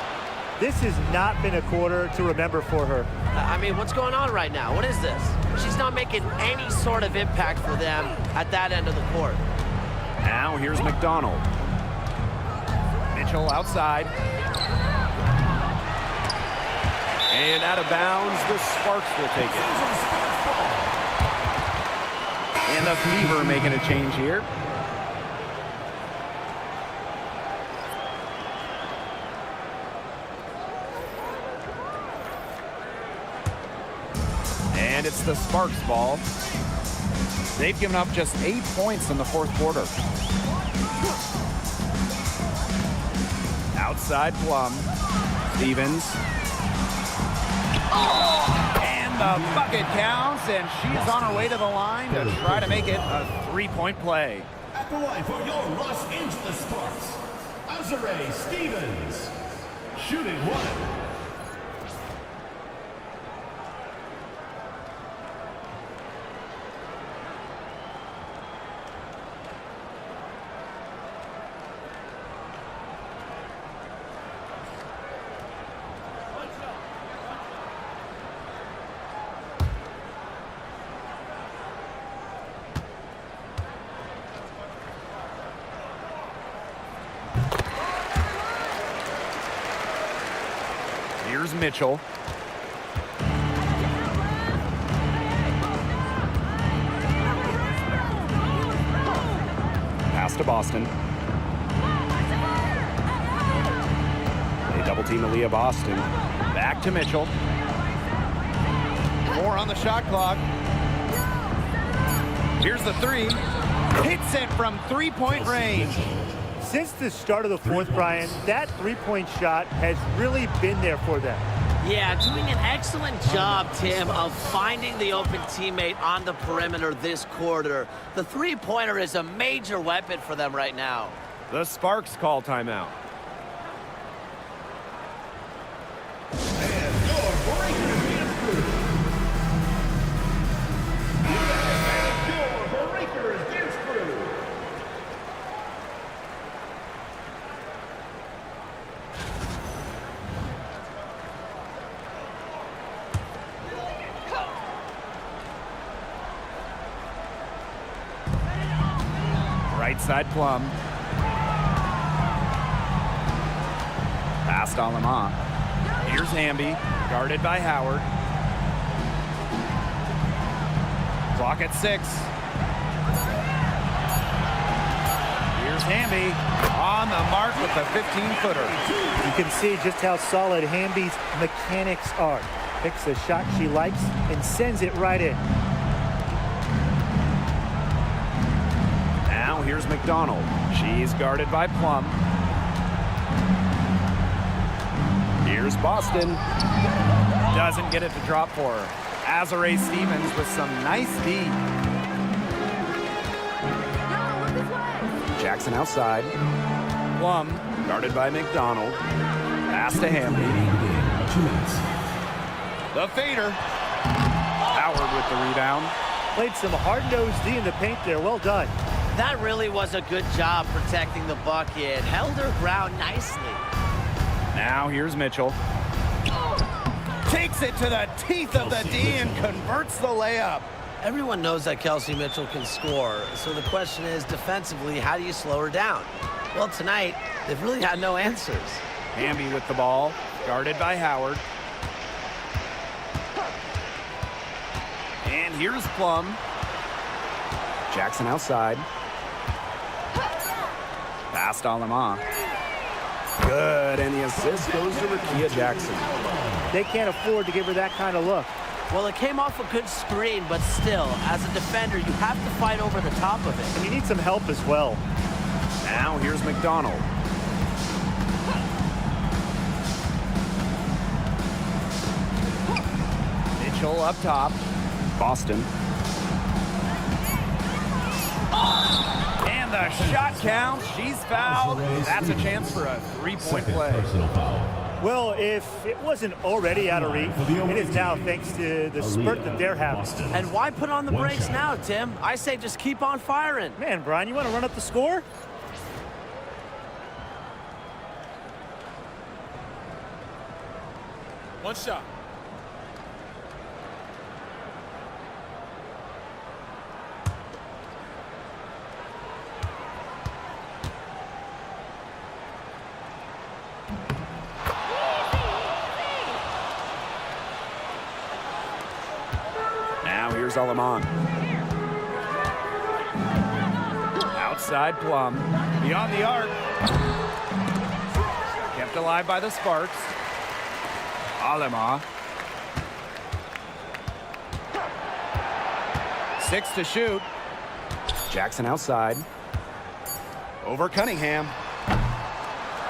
This has not been a quarter to remember for her. I mean, what's going on right now? What is this? She's not making any sort of impact for them at that end of the court. Now here's McDonald. Mitchell outside. And out of bounds, the Sparks will take it. And the Fever making a change here. And it's the Sparks ball. They've given up just 8 points in the fourth quarter. Outside Plum. Stevens. And the bucket counts, and she's on her way to the line to try to make it a three-point play. At the line for your Los Angeles Sparks, Azare Stevens, shooting one. Here's Mitchell. Pass to Boston. They double team Aaliyah Boston. Back to Mitchell. 4 on the shot clock. Here's the three. Hits it from three-point range. Since the start of the fourth, Brian, that three-point shot has really been there for them. Yeah, doing an excellent job, Tim, of finding the open teammate on the perimeter this quarter. The three-pointer is a major weapon for them right now. The Sparks call timeout. And your breaker is through. Your breaker is through. Right side Plum. Past Alama. Here's Hamby, guarded by Howard. Clock at 6. Here's Hamby on the mark with the 15-footer. You can see just how solid Hamby's mechanics are. Picks a shot she likes and sends it right in. Now here's McDonald. She's guarded by Plum. Here's Boston. Doesn't get it to drop for her. Azare Stevens with some nice D. Jackson outside. Plum guarded by McDonald. Pass to Hamby. The fader. Howard with the rebound. Played some hard-nosed D in the paint there. Well done. That really was a good job protecting the bucket. Held her ground nicely. Now here's Mitchell. Takes it to the teeth of the D and converts the layup. Everyone knows that Kelsey Mitchell can score, so the question is, defensively, how do you slow her down? Well, tonight, they've really had no answers. Hamby with the ball, guarded by Howard. And here's Plum. Jackson outside. Past Alama. Good, and the assist goes to Rakia Jackson. They can't afford to give her that kind of look. Well, it came off a good screen, but still, as a defender, you have to fight over the top of it. And you need some help as well. Now here's McDonald. Mitchell up top. Boston. And the shot counts. She's fouled. That's a chance for a three-point play. Personal foul. Well, if it wasn't already out of reach, it is now thanks to the spurt that they're having. And why put on the brakes now, Tim? I say just keep on firing. Man, Brian, you want to run up the score? One shot. Now here's Alaman. Outside Plum. Beyond the arc. Kept alive by the Sparks. Alama. 6 to shoot. Jackson outside. Over Cunningham.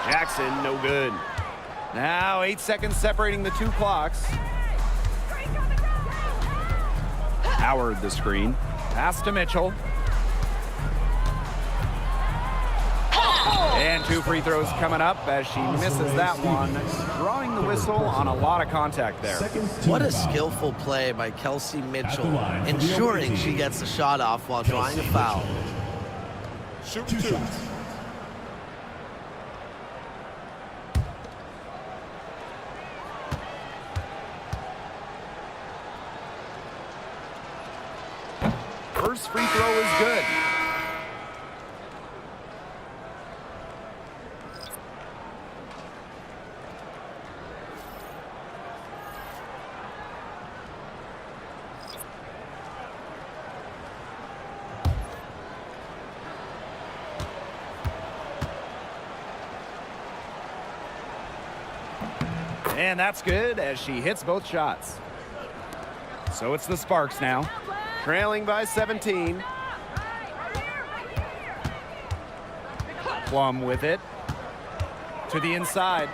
Jackson, no good. Now 8 seconds separating the two clocks. Howard the screen. Pass to Mitchell. And 2 free throws coming up as she misses that one, drawing the whistle on a lot of contact there. What a skillful play by Kelsey Mitchell, ensuring she gets the shot off while drawing a foul. Shoot 2 shots. First free throw is good. And that's good as she hits both shots. So it's the Sparks now, trailing by 17. Plum with it to the inside.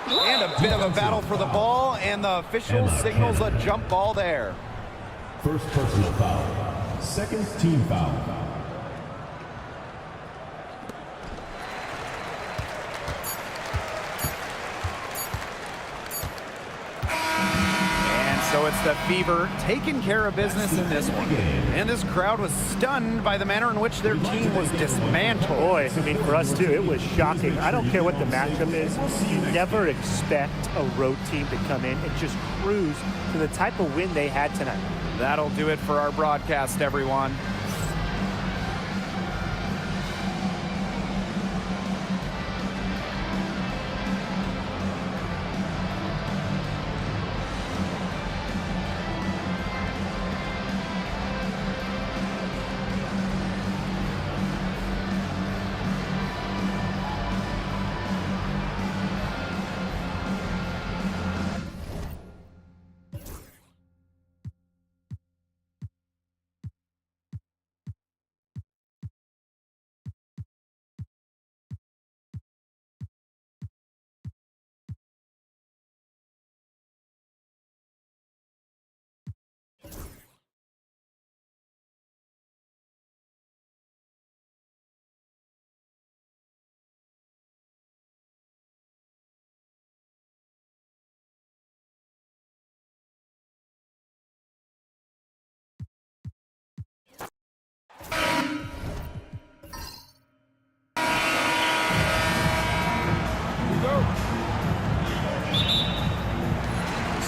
And a bit of a battle for the ball, and the official signals a jump ball there. First personal foul. Second team foul. So it's the Fever taking care of business in this one. And this crowd was stunned by the manner in which their team was dismantled. Boy, I mean, for us too, it was shocking. I don't care what the matchup is. You never expect a road team to come in and just cruise to the type of win they had tonight. That'll do it for our broadcast, everyone.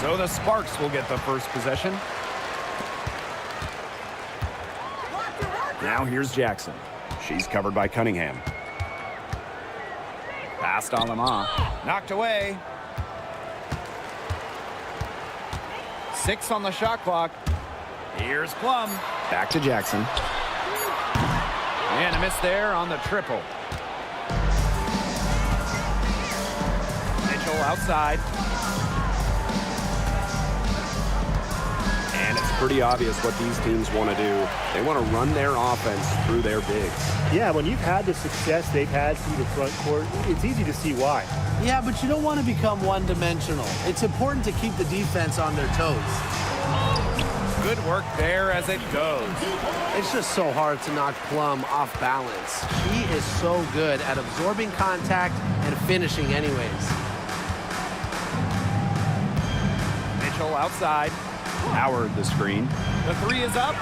So the Sparks will get the first possession. Now here's Jackson. She's covered by Cunningham. Passed on Lamont. Knocked away. 6 on the shot clock. Here's Plum. Back to Jackson. And a miss there on the triple. Mitchell outside. And it's pretty obvious what these teams want to do. They want to run their offense through their bigs. Yeah, when you've had the success they've had through the front court, it's easy to see why. Yeah, but you don't want to become one-dimensional. It's important to keep the defense on their toes. Good work there as it goes. It's just so hard to knock Plum off balance. He is so good at absorbing contact and finishing anyways. Mitchell outside. Howard the screen. The 3 is up,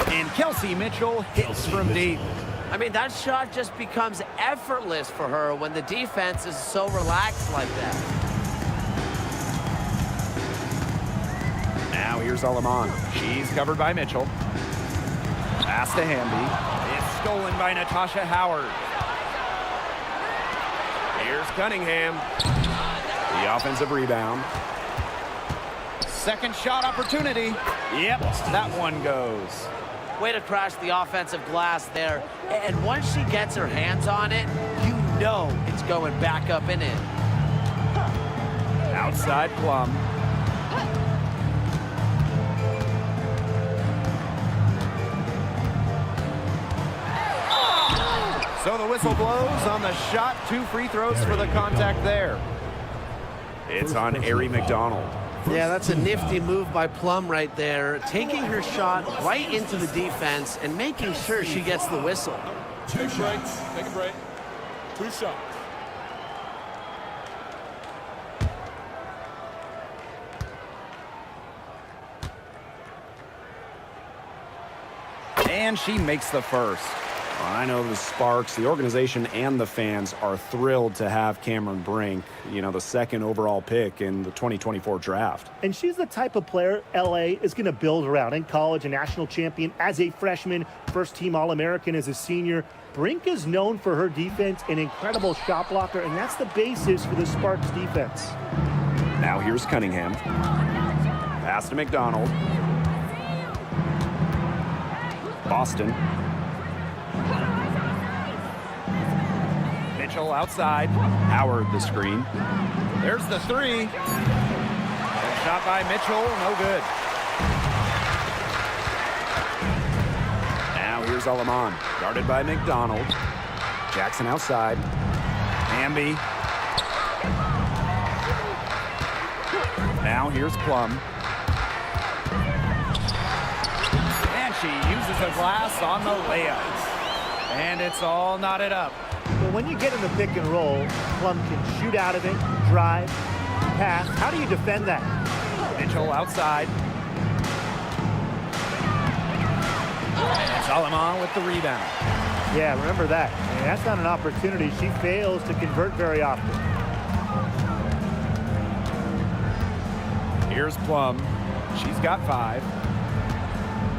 and Kelsey Mitchell hits from deep. I mean, that shot just becomes effortless for her when the defense is so relaxed like that. Now here's Alamon. She's covered by Mitchell. Pass to Hamby. It's stolen by Natasha Howard. Here's Cunningham. The offensive rebound. Second shot opportunity. Yep, that one goes. Way to crash the offensive glass there. And once she gets her hands on it, you know it's going back up and in. Outside Plum. So the whistle blows on the shot. 2 free throws for the contact there. It's on Ari McDonald. Yeah, that's a nifty move by Plum right there, taking her shot right into the defense and making sure she gets the whistle. Take a break. Take a break. 2 shots. And she makes the first. Well, I know the Sparks, the organization, and the fans are thrilled to have Cameron Brink, you know, the 2nd overall pick in the 2024 draft. And she's the type of player LA is going to build around. In college, a national champion as a freshman, first-team All-American as a senior. Brink is known for her defense, an incredible shot blocker, and that's the basis for the Sparks defense. Now here's Cunningham. Pass to McDonald. Boston. Mitchell outside. Howard the screen. There's the 3. Good shot by Mitchell, no good. Now here's Alaman. Guarded by McDonald. Jackson outside. Hamby. Now here's Plum. And she uses a glass on the layup. And it's all knotted up. But when you get in the pick and roll, Plum can shoot out of it, drive, pass. How do you defend that? Mitchell outside. And it's Alaman with the rebound. Yeah, remember that. And that's not an opportunity. She fails to convert very often. Here's Plum. She's got 5.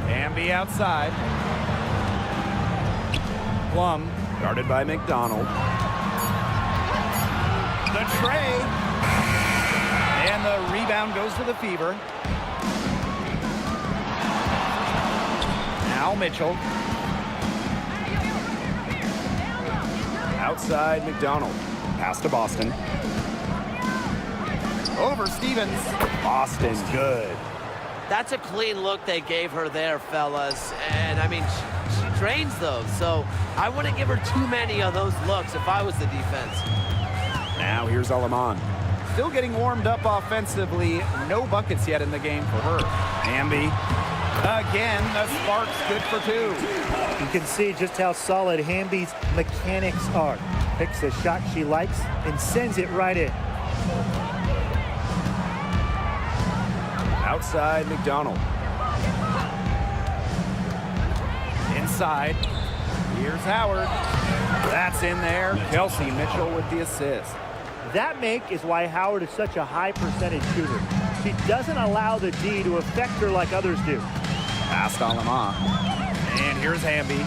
Hamby outside. Plum. Guarded by McDonald. The tray. And the rebound goes to the Fever. Now Mitchell. Outside McDonald. Pass to Boston. Over Stevens. Boston, good. That's a clean look they gave her there, fellas. And, I mean, she drains those, so I wouldn't give her too many of those looks if I was the defense. Now here's Alaman. Still getting warmed up offensively. No buckets yet in the game for her. Hamby. Again, the Sparks good for 2. You can see just how solid Hamby's mechanics are. Picks a shot she likes and sends it right in. Outside McDonald. Inside. Here's Howard. That's in there. Kelsey Mitchell with the assist. That make is why Howard is such a high percentage shooter. She doesn't allow the D to affect her like others do. Pass to Alaman. And here's Hamby.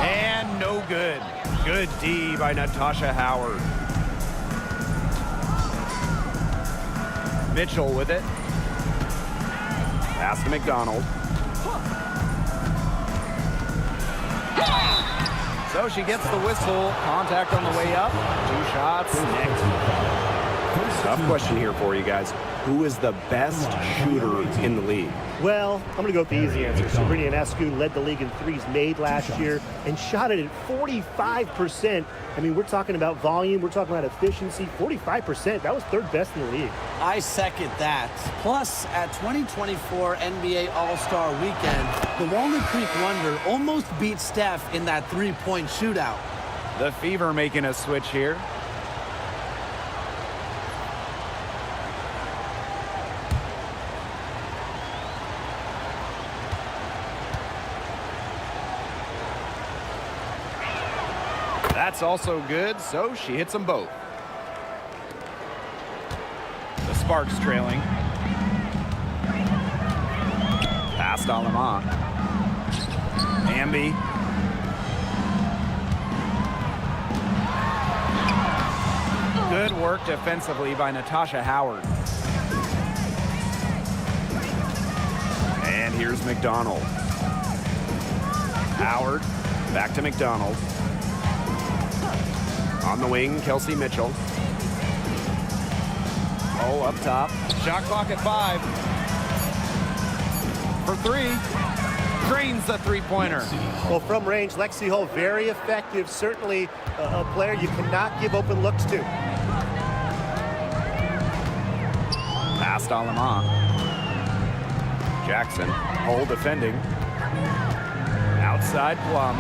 And no good. Good D by Natasha Howard. Mitchell with it. Pass to McDonald. So she gets the whistle. Contact on the way up. 2 shots. Next. Tough question here for you guys. Who is the best shooter in the league? Well, I'm going to go with the easy answer. Sabrina Ionescu led the league in threes made last year and shot it at 45%. I mean, we're talking about volume. We're talking about efficiency. 45%. That was 3rd best in the league. I second that. Plus, at 2024 NBA All-Star Weekend, the Walnut Creek Wonder almost beat Steph in that 3-point shootout. The Fever making a switch here. That's also good, so she hits them both. The Sparks trailing. Past Alaman. Hamby. Good work defensively by Natasha Howard. And here's McDonald. Howard, back to McDonald. On the wing, Kelsey Mitchell. Oh, up top. Shot clock at 5. For 3. Drains the three-pointer. Well, from range, Lexi Hull, very effective. Certainly a player you cannot give open looks to. Past Alama. Jackson. Hull defending. Outside Plum.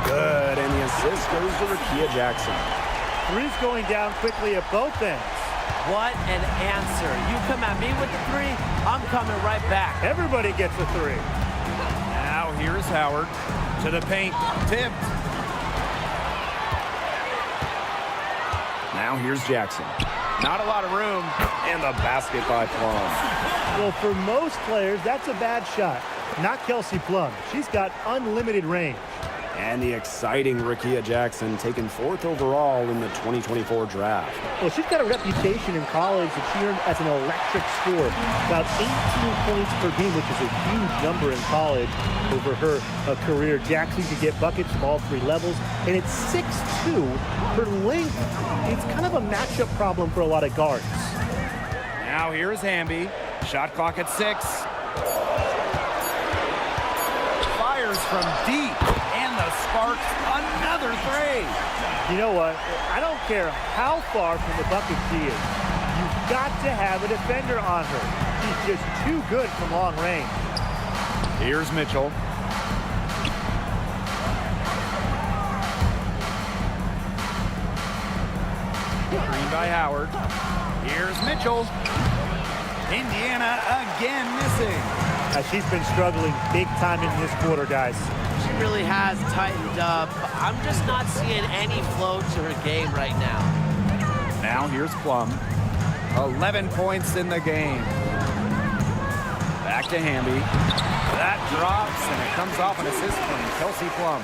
Good, and the assist goes to Rickea Jackson. Three's going down quickly at both ends. What an answer. You come at me with the 3, I'm coming right back. Everybody gets a 3. Now here's Howard to the paint. Tipped. Now here's Jackson. Not a lot of room, and the basket by Plum. Well, for most players, that's a bad shot. Not Kelsey Plum. She's got unlimited range. And the exciting Rickea Jackson, taken 4th overall in the 2024 draft. Well, she's got a reputation in college that she earned as an electric scorer. About 18 points per game, which is a huge number in college over her career. Jackson could get buckets from all 3 levels. And at 6'2", her length, it's kind of a matchup problem for a lot of guards. Now here's Hamby. Shot clock at 6. Fires from deep. And the Sparks, another 3. You know what? I don't care how far from the bucket she is. You've got to have a defender on her. She's just too good from long range. Here's Mitchell. Screen by Howard. Here's Mitchell. Indiana again missing. She's been struggling big time in this quarter, guys. She really has tightened up. I'm just not seeing any flow to her game right now. Now here's Plum. 11 points in the game. Back to Hamby. That drops, and it comes off an assist from Kelsey Plum.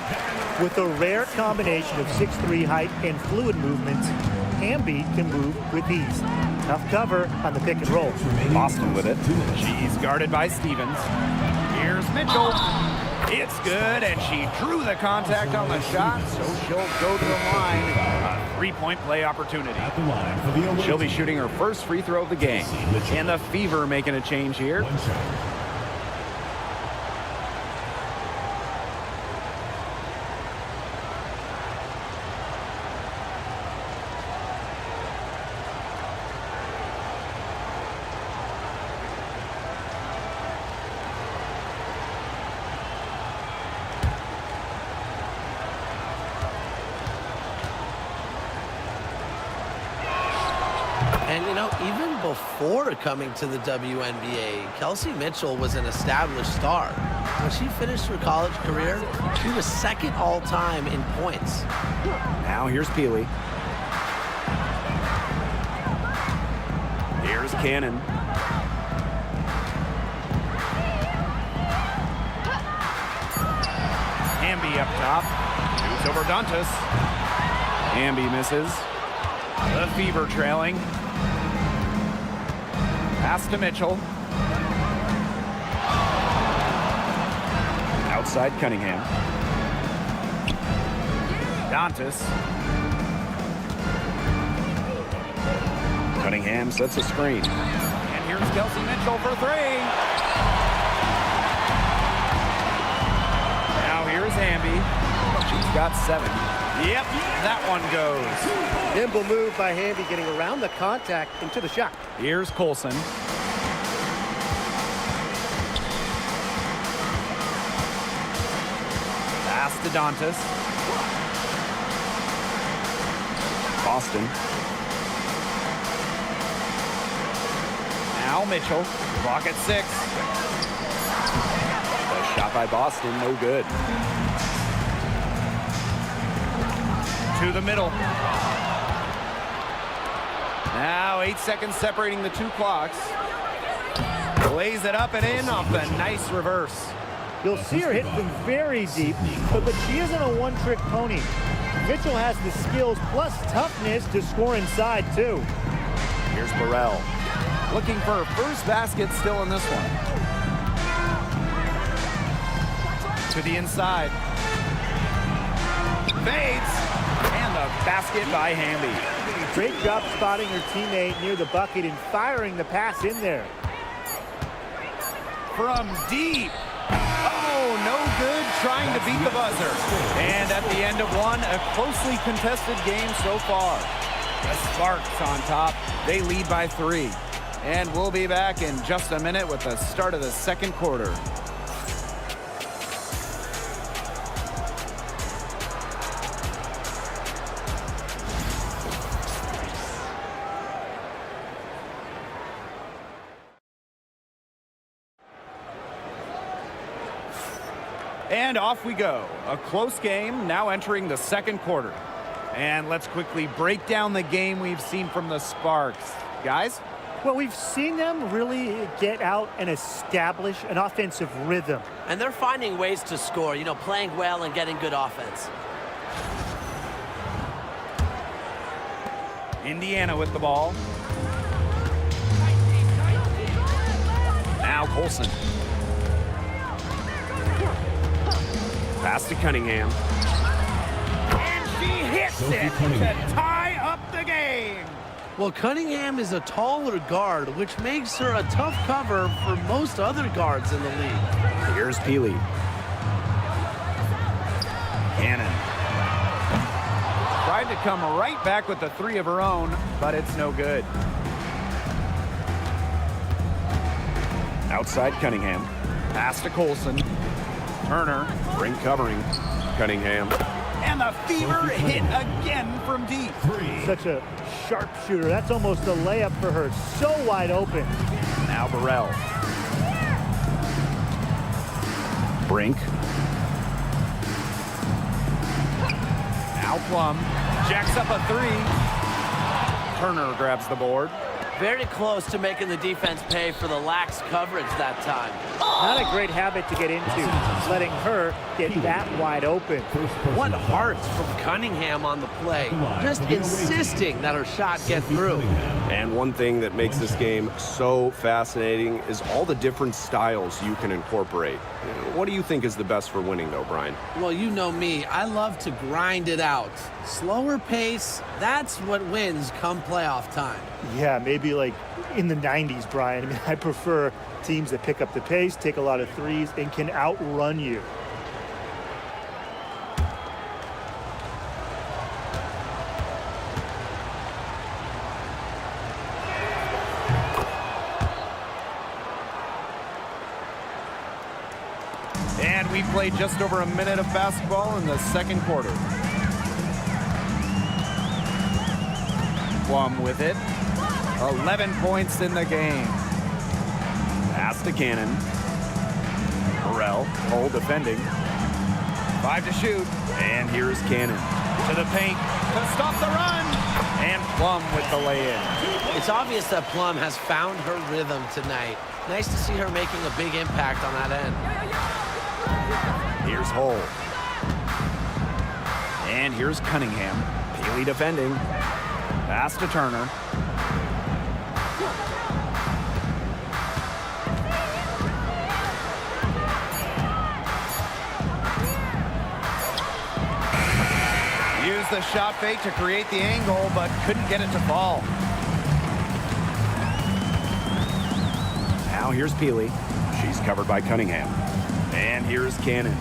With a rare combination of 6'3" height and fluid movements, Hamby can move with ease. Tough cover on the pick and roll. Boston with it. She's guarded by Stevens. Here's Mitchell. It's good, and she drew the contact on the shot, so she'll go to the line. A 3-point play opportunity. At the line for the away She'll be team. shooting her first free throw of the game. And the Fever making a change here. One shot. And, you know, even before coming to the WNBA, Kelsey Mitchell was an established star. When she finished her college career, she was 2nd all-time in points. Now here's Peely. Here's Cannon. Hamby up top. Shoots over Dantas. Hamby misses. The Fever trailing. Pass to Mitchell. Outside Cunningham. Dantas. Cunningham sets a screen. And here's Kelsey Mitchell for 3. Now here's Hamby. She's got 7. Yep, that one goes. Nimble move by Hamby, getting around the contact into the shot. Here's Colson. Pass to Dantas. Boston. Now Mitchell. Clock at 6. The shot by Boston, no good. To the middle. Now 8 seconds separating the 2 clocks. Lays it up and in off the nice reverse. You'll see her hit from very deep, but she isn't a one-trick pony. Mitchell has the skills plus toughness to score inside, too. Here's Burrell. Looking for her first basket still in this one. To the inside. Fades. And the basket by Hamby. Great job spotting her teammate near the bucket and firing the pass in there. From deep. Oh, no good, trying to beat the buzzer. And at the end of one, a closely contested game so far. The Sparks on top. They lead by 3. And we'll be back in just a minute with the start of the second quarter. And off we go. A close game now entering the second quarter. And let's quickly break down the game we've seen from the Sparks. Guys? Well, we've seen them really get out and establish an offensive rhythm. And they're finding ways to score, you know, playing well and getting good offense. Indiana with the ball. Now Colson. Pass to Cunningham. And she hits it to tie up the game. Well, Cunningham is a taller guard, which makes her a tough cover for most other guards in the league. Here's Peely. Cannon. Tried to come right back with the 3 of her own, but it's no good. Outside Cunningham. Pass to Colson. Turner. Ring covering. Cunningham. And the fever hit again from deep. Such a sharpshooter. That's almost a layup for her. So wide open. Now Burrell. Brink. Now Plum. Jacks up a 3. Turner grabs the board. Very close to making the defense pay for the lax coverage that time. Not a great habit to get into, letting her get that wide open. What hearts from Cunningham on the play. Just insisting that her shot get through. And one thing that makes this game so fascinating is all the different styles you can incorporate. What do you think is the best for winning, though, Brian? Well, you know me. I love to grind it out. Slower pace, that's what wins come playoff time. Yeah, maybe like in the 90s, Brian. I mean, I prefer teams that pick up the pace, take a lot of threes, and can outrun you. And we played just over a minute of basketball in the second quarter. Plum with it. 11 points in the game. Pass to Cannon. Burrell, Cole defending. 5 to shoot. And here's Cannon. To the paint to stop the run. And Plum with the lay-in. It's obvious that Plum has found her rhythm tonight. Nice to see her making a big impact on that end. Here's Hull. And here's Cunningham. Peely defending. Pass to Turner. Used the shot fake to create the angle, but couldn't get it to fall. Now here's Peely. She's covered by Cunningham. And here's Cannon.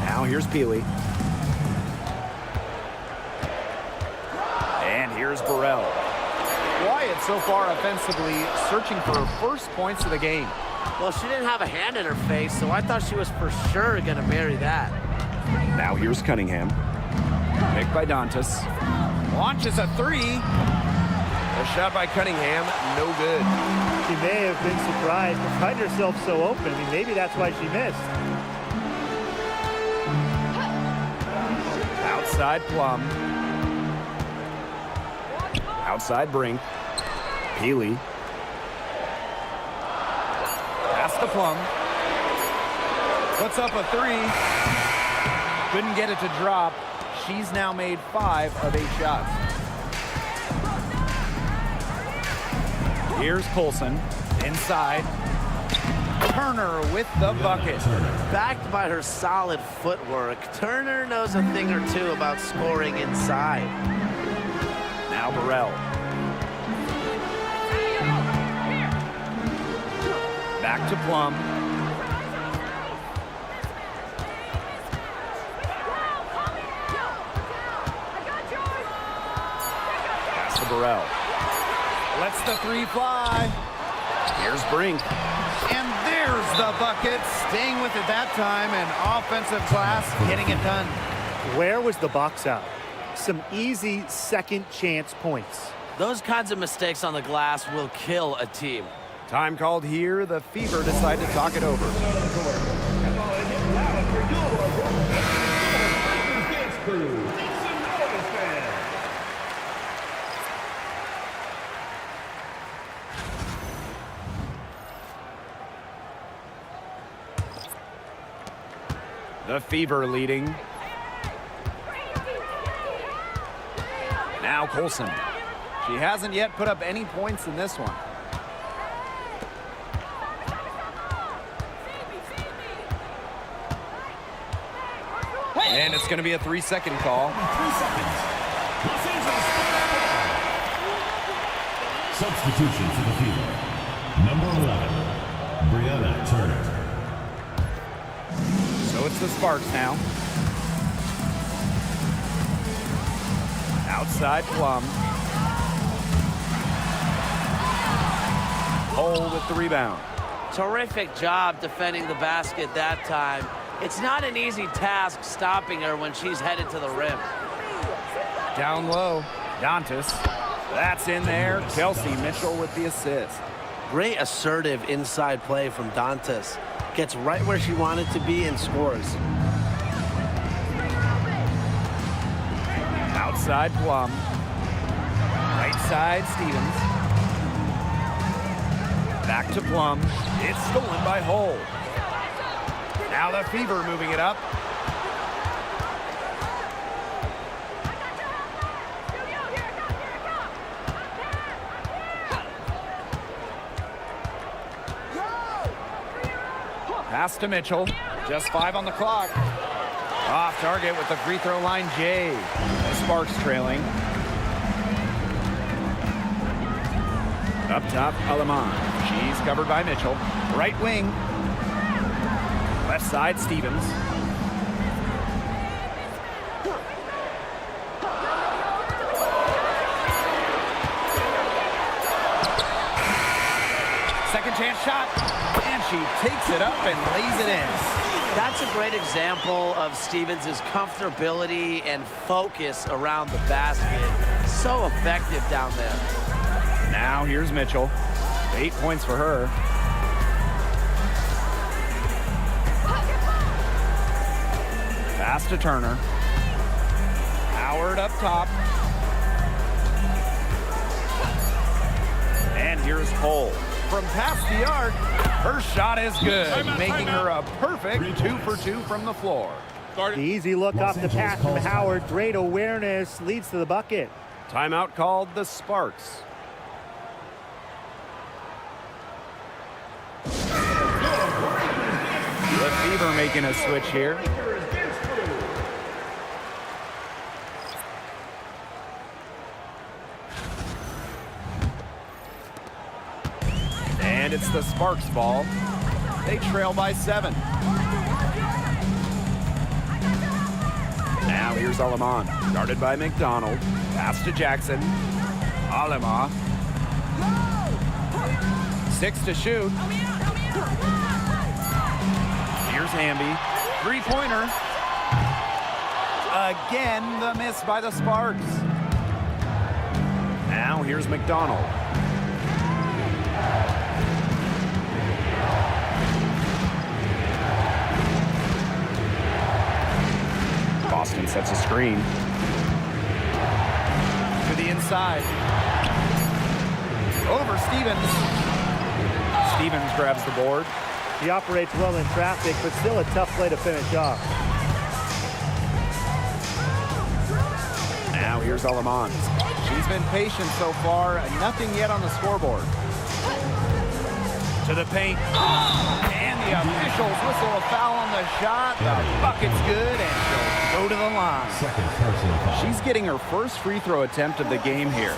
Now here's Peely. And here's Burrell. Wyatt so far offensively searching for her first points of the game. Well, she didn't have a hand in her face, so I thought she was for sure going to bury that. Now here's Cunningham. Picked by Dantas. Launches a 3. A shot by Cunningham, no good. She may have been surprised to find herself so open. I mean, maybe that's why she missed. Outside Plum. Outside Brink. Peely. Pass to Plum. Puts up a 3. Couldn't get it to drop. She's now made 5 of 8 shots. Here's Colson. Inside. Turner with the bucket. Backed by her solid footwork, Turner knows a thing or two about scoring inside. Now Burrell. Back to Plum. Pass to Burrell. Lets the three fly. Here's Brink. And there's the bucket. Staying with it that time, and offensive class getting it done. Where was the box out? Some easy second chance points. Those kinds of mistakes on the glass will kill a team. Time called here. The Fever decide to talk it over. The Fever leading. Now Colson. She hasn't yet put up any points in this one. And it's going to be a 3-second call. 3 seconds. Los Angeles. Substitution for the Fever. Number 11, Brianna Turner. So it's the Sparks now. Outside Plum. Hole with the rebound. Terrific job defending the basket that time. It's not an easy task stopping her when she's headed to the rim. Down low, Dantas. That's in there. Kelsey Mitchell with the assist. Great assertive inside play from Dantas. Gets right where she wanted to be and scores. Outside Plum. Right side Stevens. Back to Plum. It's stolen by Hole. Now the Fever moving it up. Pass to Mitchell. Just 5 on the clock. Off target with the free throw line, Jay. The Sparks trailing. Up top, Aleman. She's covered by Mitchell. Right wing. Left side, Stevens. Second chance shot. And she takes it up and lays it in. That's a great example of Stevens' comfortability and focus around the basket. So effective down there. Now here's Mitchell. 8 points for her. Pass to Turner. Howard up top. And here's Hole. From past the arc, her shot is good, making her a perfect 2 for 2 from the floor. The easy look off the pass from Howard. Great awareness, leads to the bucket. Timeout called the Sparks. The Fever making a switch here. And it's the Sparks ball. They trail by 7. Now here's Aleman, guarded by McDonald. Pass to Jackson. Alema. 6 to shoot. Here's Hamby. 3-pointer. Again, the miss by the Sparks. Now here's McDonald. Boston sets a screen. To the inside. Over Stevens. Stevens grabs the board. He operates well in traffic, but still a tough play to finish off. Now here's Aleman. She's been patient so far, nothing yet on the scoreboard. To the paint. And the officials whistle a foul on the shot. The bucket's good, and she'll go to the line. Second personal foul. She's getting her first free throw attempt of the game here.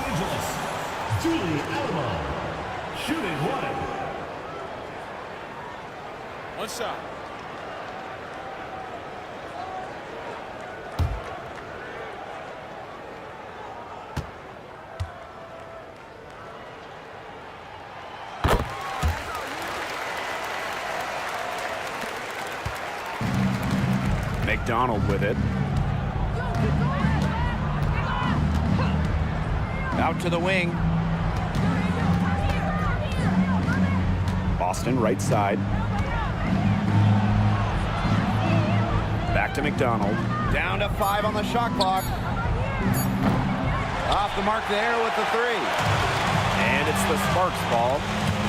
Julie Alamo. Shooting one. One shot. McDonald with it. Out to the wing. Boston right side. Back to McDonald. Down to 5 on the shot clock. Off the mark there with the 3. And it's the Sparks ball.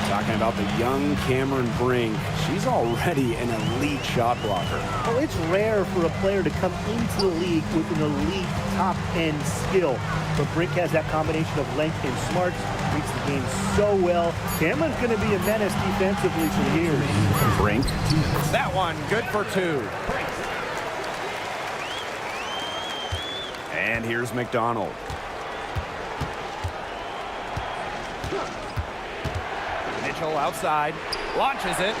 Talking about the young Cameron Brink. She's already an elite shot blocker. Well, it's rare for a player to come into the league with an elite top-end skill. But Brink has that combination of length and smarts, reads the game so well. Cameron's going to be a menace defensively for years. Brink. That one good for 2. And here's McDonald. Mitchell outside, launches it.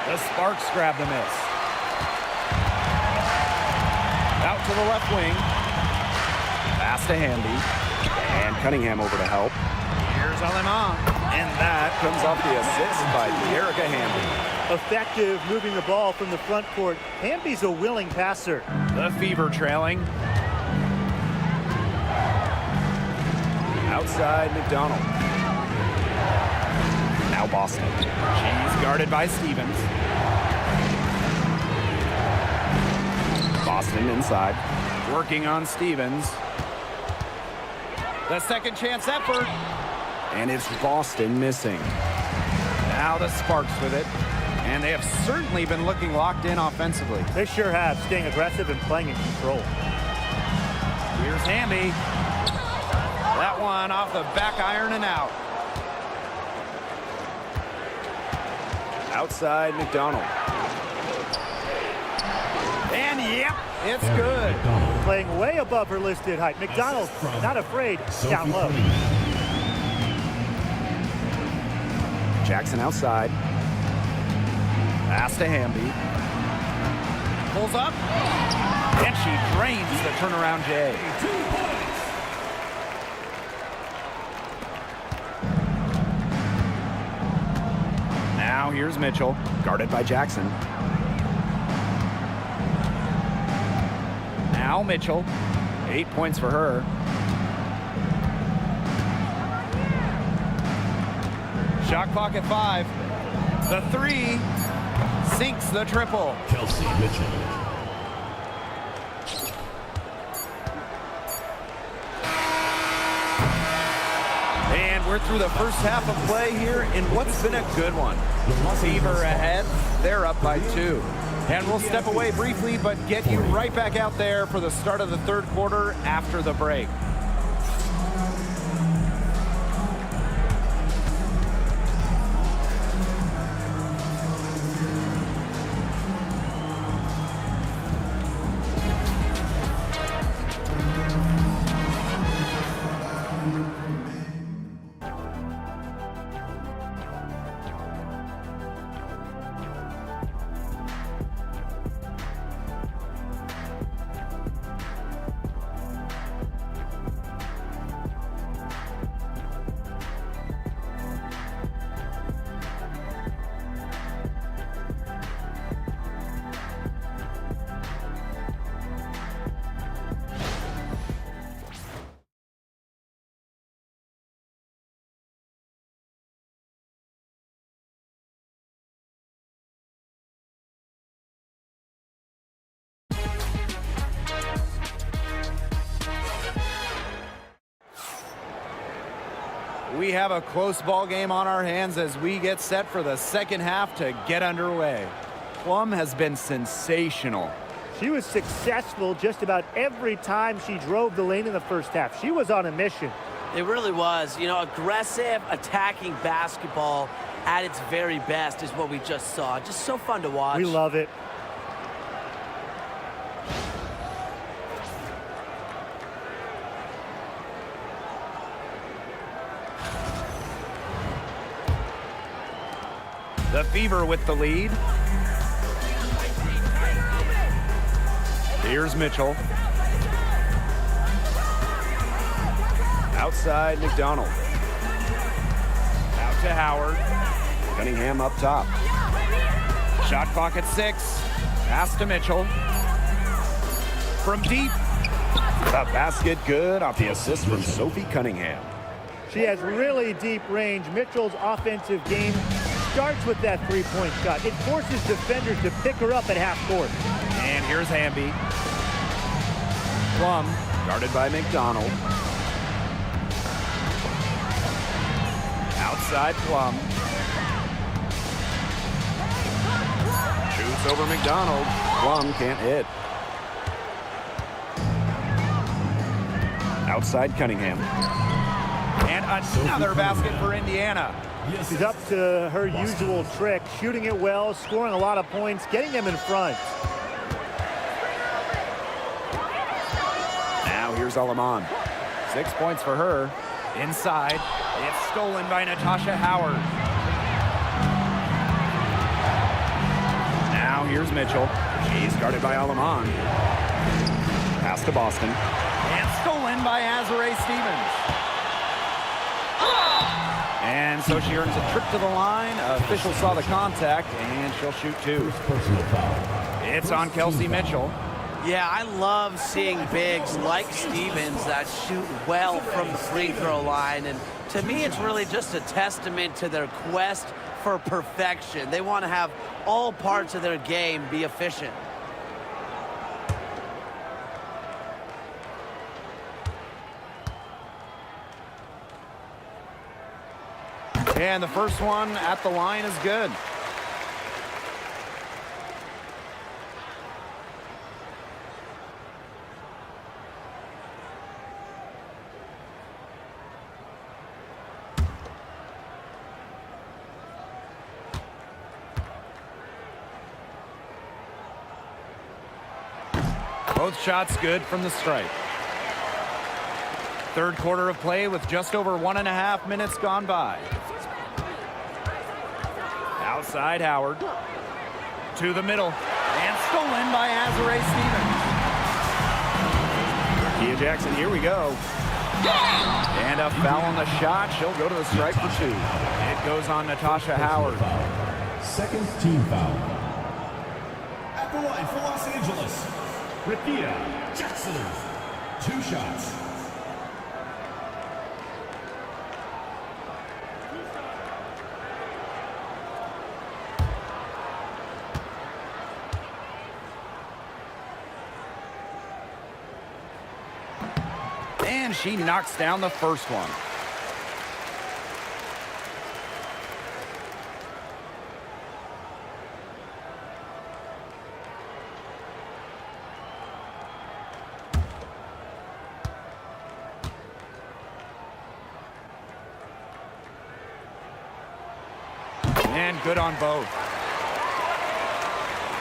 The Sparks grab the miss. Out to the left wing. Pass to Hamby. And Cunningham over to help. Here's Alema. And that comes off the assist by Erica Hamby. Effective moving the ball from the front court. Hamby's a willing passer. The Fever trailing. Outside McDonald. Now Boston. She's guarded by Stevens. Boston inside. Working on Stevens. The second chance effort. And it's Boston missing. Now the Sparks with it. And they have certainly been looking locked in offensively. They sure have, staying aggressive and playing in control. Here's Hamby. That one off the back iron and out. Outside McDonald. And yep, it's good. Playing way above her listed height. McDonald not afraid, down low. Jackson outside. Pass to Hamby. Pulls up. And she drains the turnaround J. Now here's Mitchell, guarded by Jackson. Now Mitchell, 8 points for her. Shot clock at 5. The 3 sinks the triple. Kelsey Mitchell. And we're through the first half of play here in what's been a good one. Fever ahead, they're up by 2. And we'll step away briefly, but get you right back out there for the start of the third quarter after the break. We have a close ball game on our hands as we get set for the second half to get underway. Plum has been sensational. She was successful just about every time she drove the lane in the first half. She was on a mission. It really was. You know, aggressive, attacking basketball at its very best is what we just saw. Just so fun to watch. We love it. The Fever with the lead. Here's Mitchell. Outside McDonald. Out to Howard. Cunningham up top. Shot clock at 6. Pass to Mitchell. From deep. The basket good off the assist from Sophie Cunningham. She has really deep range. Mitchell's offensive game starts with that three-point shot. It forces defenders to pick her up at half court. And here's Hamby. Plum. Guarded by McDonald. Outside Plum. Shoots over McDonald. Plum can't hit. Outside Cunningham. And another basket for Indiana. She's up to her usual trick, shooting it well, scoring a lot of points, getting them in front. Now here's Alaman. 6 points for her. Inside. It's stolen by Natasha Howard. Now here's Mitchell. She's guarded by Alaman. Pass to Boston. And stolen by Azurá Stevens. And so she earns a trip to the line. Officials saw the contact, and she'll shoot 2. Personal foul. It's on Kelsey Mitchell. Yeah, I love seeing bigs like Stevens that shoot well from the free throw line. And to me, it's really just a testament to their quest for perfection. They want to have all parts of their game be efficient. And the first one at the line is good. Both shots good from the stripe. Third quarter of play with just over 1.5 minutes gone by. Outside Howard. To the middle. And stolen by Azurá Stevens. Kia Jackson, here we go. And a foul on the shot. She'll go to the stripe for 2. It goes on Natasha Howard. Second team foul. At the line for Los Angeles, Kia Jackson. 2 shots. And she knocks down the first one. And good on both.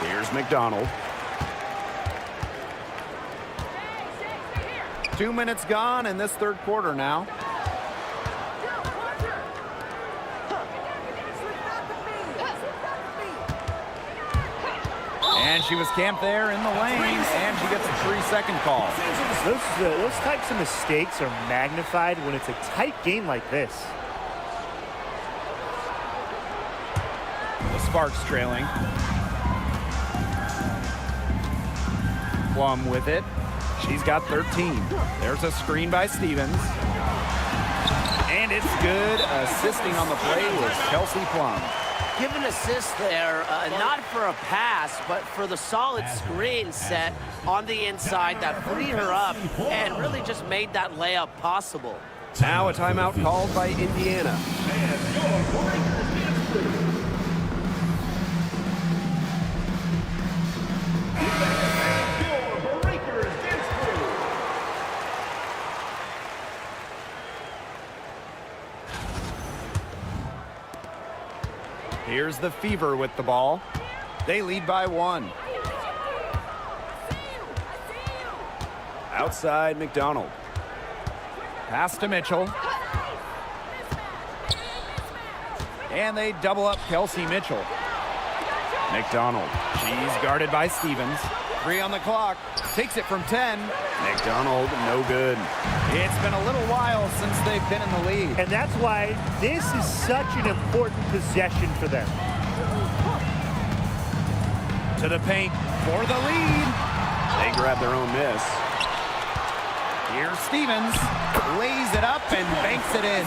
Here's McDonald. 2 minutes gone in this third quarter now. And she was camped there in the lane, and she gets a 3-second call. Those types of mistakes are magnified when it's a tight game like this. The Sparks trailing. Plum with it. She's got 13. There's a screen by Stevens. And it's good. Assisting on the play was Kelsey Plum. Give an assist there, not for a pass, but for the solid screen set on the inside that freed her up and really just made that layup possible. Now a timeout called by Indiana. Here's the Fever with the ball. They lead by 1. Outside McDonald. Pass to Mitchell. And they double up Kelsey Mitchell. McDonald. She's guarded by Stevens. 3 on the clock. Takes it from 10. McDonald, no good. It's been a little while since they've been in the lead. And that's why this is such an important possession for them. To the paint for the lead. They grab their own miss. Here's Stevens. Lays it up and banks it in.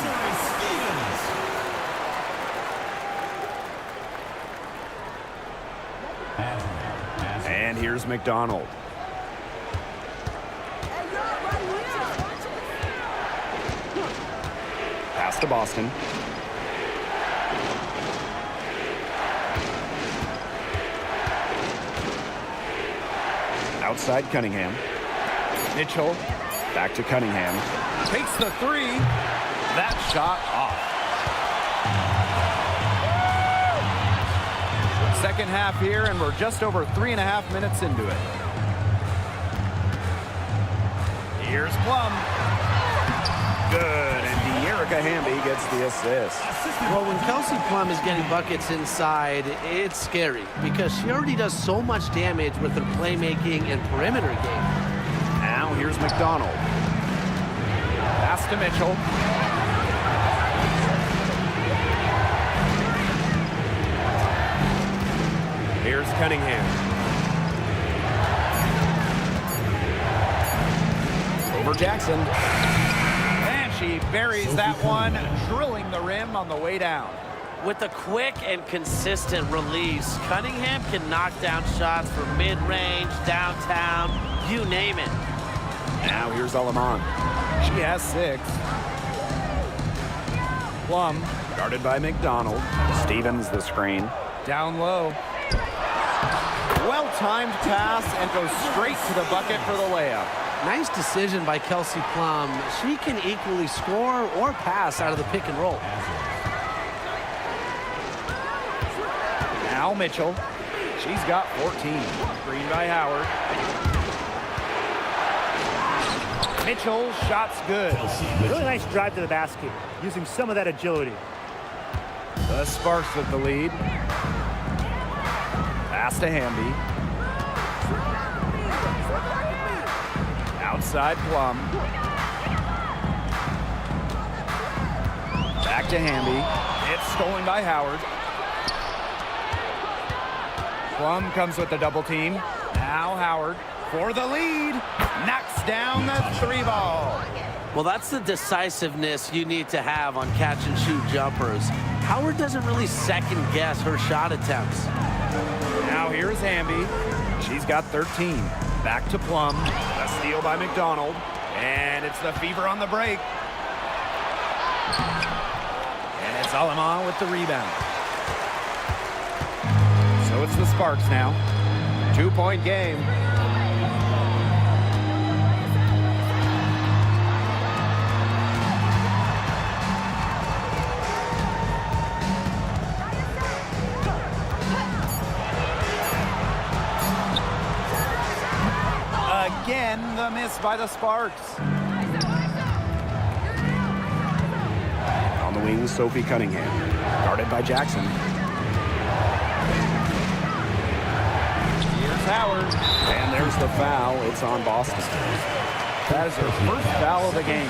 And here's McDonald. Pass to Boston. Outside Cunningham. Mitchell Back to Cunningham. takes the 3. That shot off. Second half here, and we're just over 3.5 minutes into it. Here's Plum. Good, and De'Erica Hamby gets the assist. Well, when Kelsey Plum is getting buckets inside, it's scary because she already does so much damage with her playmaking and perimeter game. Now here's McDonald. Pass to Mitchell. Here's Cunningham. Over Jackson. And she buries that one, drilling the rim on the way down. With a quick and consistent release, Cunningham can knock down shots from mid-range, downtown, you name it. Now here's Alaman. She has 6. Plum Guarded by McDonald. Stevens the screen. down low. Well-timed pass and goes straight to the bucket for the layup. Nice decision by Kelsey Plum. She can equally score or pass out of the pick and roll. Now Mitchell. She's got 14. Screen by Howard. Mitchell, shots good. Really nice drive to the basket, using some of that agility. The Sparks with the lead. Pass to Hamby. Outside Plum. Back to Hamby. It's stolen by Howard. Plum comes with the double team. Now Howard for the lead. Knocks down the 3 ball. Well, that's the decisiveness you need to have on catch-and-shoot jumpers. Howard doesn't really second-guess her shot attempts. Now here's Hamby. She's got 13. Back to Plum. A steal by McDonald. And it's the Fever on the break. And it's Alaman with the rebound. So it's the Sparks now. 2-point game. Again, the miss by the Sparks. On the wing, Sophie Cunningham. Guarded by Jackson. Here's Howard. And there's the foul. It's on Boston. That is her first foul of the game.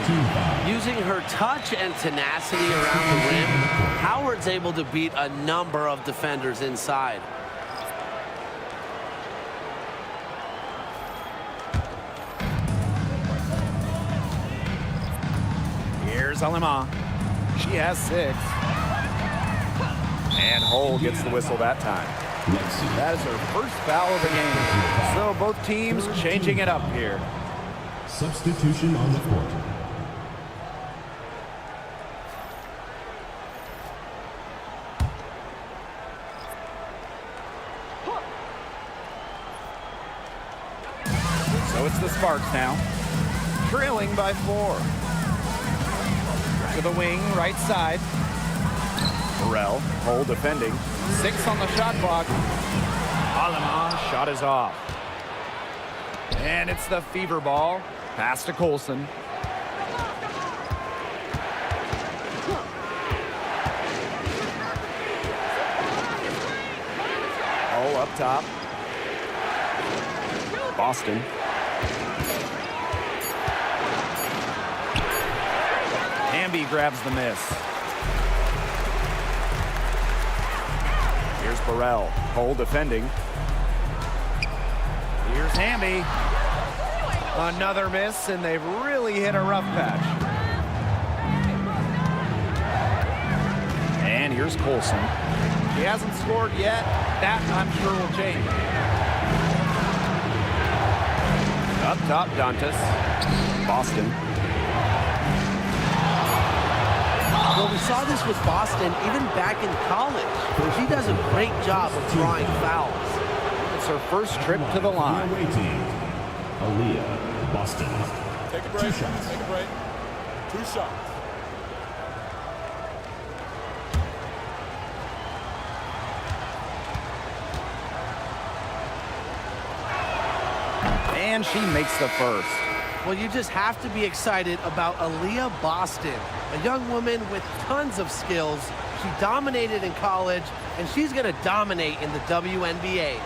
Using her touch and tenacity around the rim, Howard's able to beat a number of defenders inside. Here's Alima. She has 6. And Hull gets the whistle that time. That is her first foul of the game. So both teams changing it up here. Substitution on the court. So it's the Sparks now. Trailing by 4. To the wing, right side. Burrell, Cole defending. 6 on the shot clock. Aleman's shot is off. And it's the fever ball. Pass to Colson. All up top. Boston. Hamby grabs the miss. Here's Burrell, Cole defending. Here's Hamby. Another miss, and they've really hit a rough patch. And here's Colson. He hasn't scored yet. That, I'm sure, will change. Up top, Dantas. Boston. Well, we saw this with Boston even back in college, where she does a great job of drawing fouls. It's her first trip to the line. Away team, Aaliyah, Boston. Take a break. 2 shots. Take a break. 2 shots. And she makes the first. Well, you just have to be excited about Aaliyah Boston, a young woman with tons of skills. She dominated in college, and she's going to dominate in the WNBA.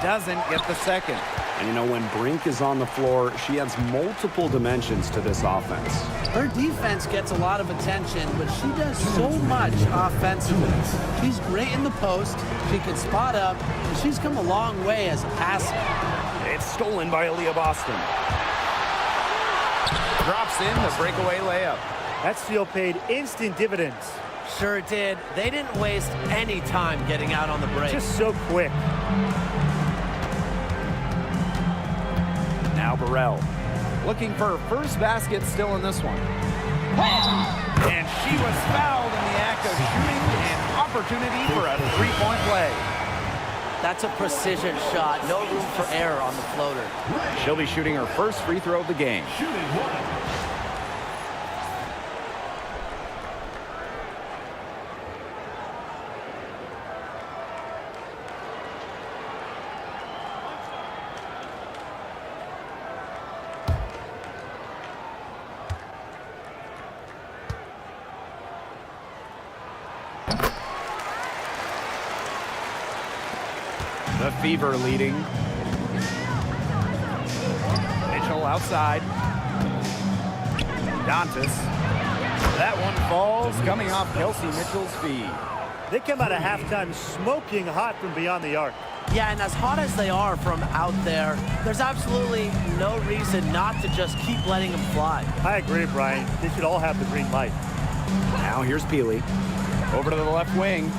Doesn't get the second. And you know, when Brink is on the floor, she adds multiple dimensions to this offense. Her defense gets a lot of attention, but she does so much offensively. She's great in the post, she can spot up, and she's come a long way as a passer. It's stolen by Aaliyah Boston. Drops in the breakaway layup. That steal paid instant dividends. Sure did. They didn't waste any time getting out on the break. Just so quick. Now Burrell. Looking for her first basket still in this one. And she was fouled in the act of shooting, an opportunity for a three-point play. That's a precision shot. No room for error on the floater. She'll be shooting her first free throw of the game. Shooting 1. The Fever leading. Mitchell outside. Dantas. That one falls, coming off Kelsey Mitchell's feet. They come out of halftime smoking hot from beyond the arc. Yeah, and as hot as they are from out there, there's absolutely no reason not to just keep letting them fly. I agree, Brian. They should all have the green light. Now here's Peely. Over to the left wing.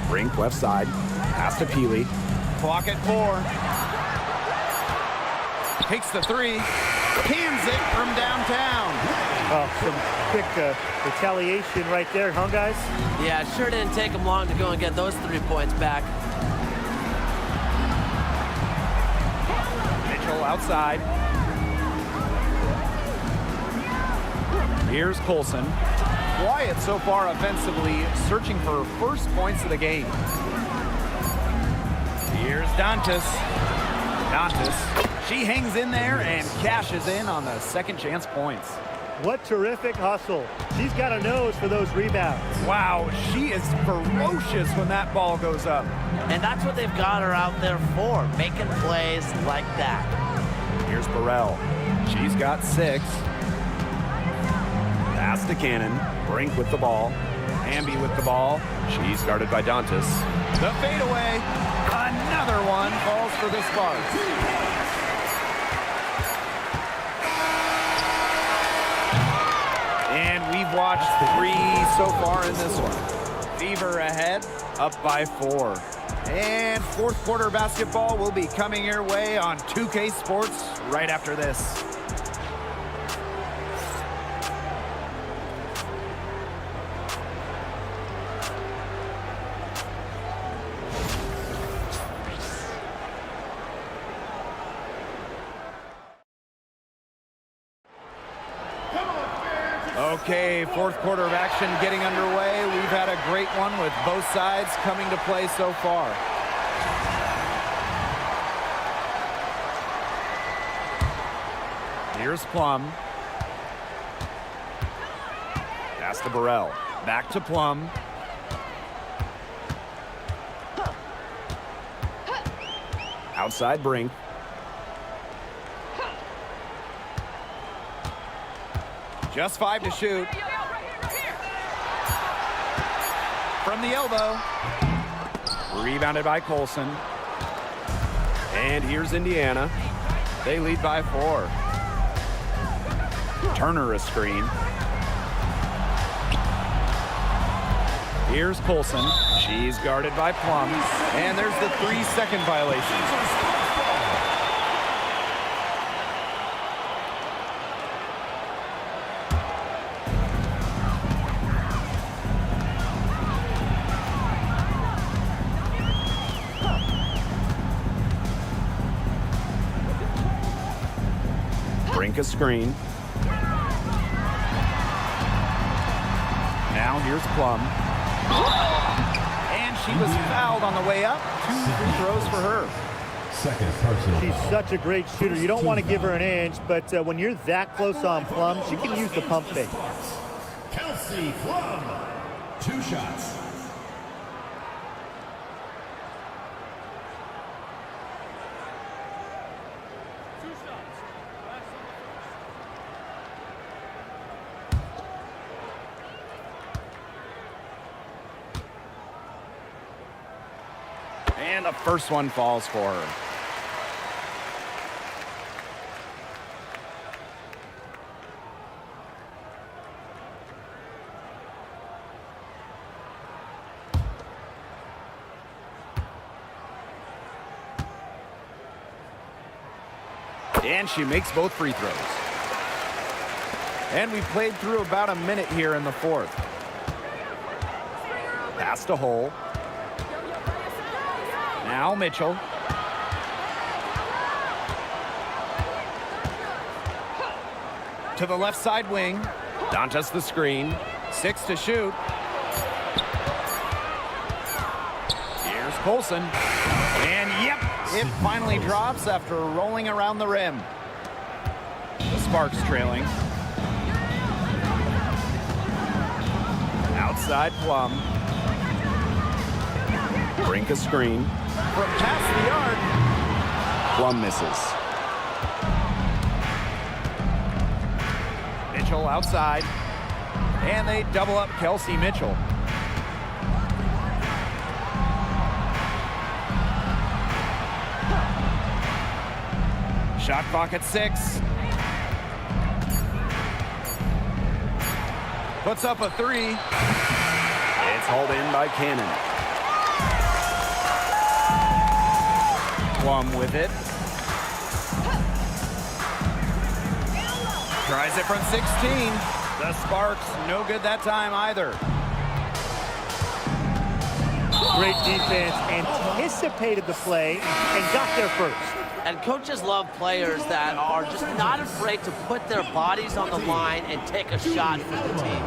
Brink left side. Pass to Peely. Clock at 4. Takes the 3. Cans it from downtown. Oh, some quick retaliation right there, huh, guys? Yeah, it sure didn't take them long to go and get those 3 points back. Mitchell outside. Here's Colson. Quiet so far offensively, searching for her first points of the game. Here's Dantas. She hangs in there and cashes in on the second chance points. What terrific hustle. She's got a nose for those rebounds. Wow, she is ferocious when that ball goes up. And that's what they've got her out there for, making plays like that. Here's Burrell. She's got 6. Pass to Cannon. Brink with the ball. Hamby with the ball. She's guarded by Dantas. The fadeaway. Another one falls for the Sparks. And we've watched 3 so far in this one. Fever ahead, up by 4. And fourth quarter basketball will be coming your way on 2K Sports right after this. Okay, fourth quarter of action getting underway. We've had a great one with both sides coming to play so far. Here's Plum. Pass to Burrell. Back to Plum. Outside Brink. Just 5 to shoot. From the elbow. Rebounded by Colson. And here's Indiana. They lead by 4. Turner a screen. Here's Colson. She's guarded by Plum. And there's the 3-second violation. Brink a screen. Now here's Plum. And she was fouled on the way up. 2 free throws for her. Second personal. She's such a great shooter. You don't want to give her an inch, but when you're that close on Plum, she can use the pump fake. Kelsey Plum. 2 shots. And the first one falls for her. And she makes both free throws. And we played through about a minute here in the fourth. Pass to Hole. Now Mitchell. To the left side wing. Dantas the screen. 6 to shoot. Here's Colson. And yep, it finally drops after rolling around the rim. The Sparks trailing. Outside Plum. Brink a screen. From past the yard. Plum misses. Mitchell outside. And they double up Kelsey Mitchell. Shot clock at 6. Puts up a 3. It's hauled in by Cannon. Plum with it. Tries it from 16. The Sparks, no good that time either. Great defense, anticipated the play, and got there first. And coaches love players that are just not afraid to put their bodies on the line and take a shot for the team.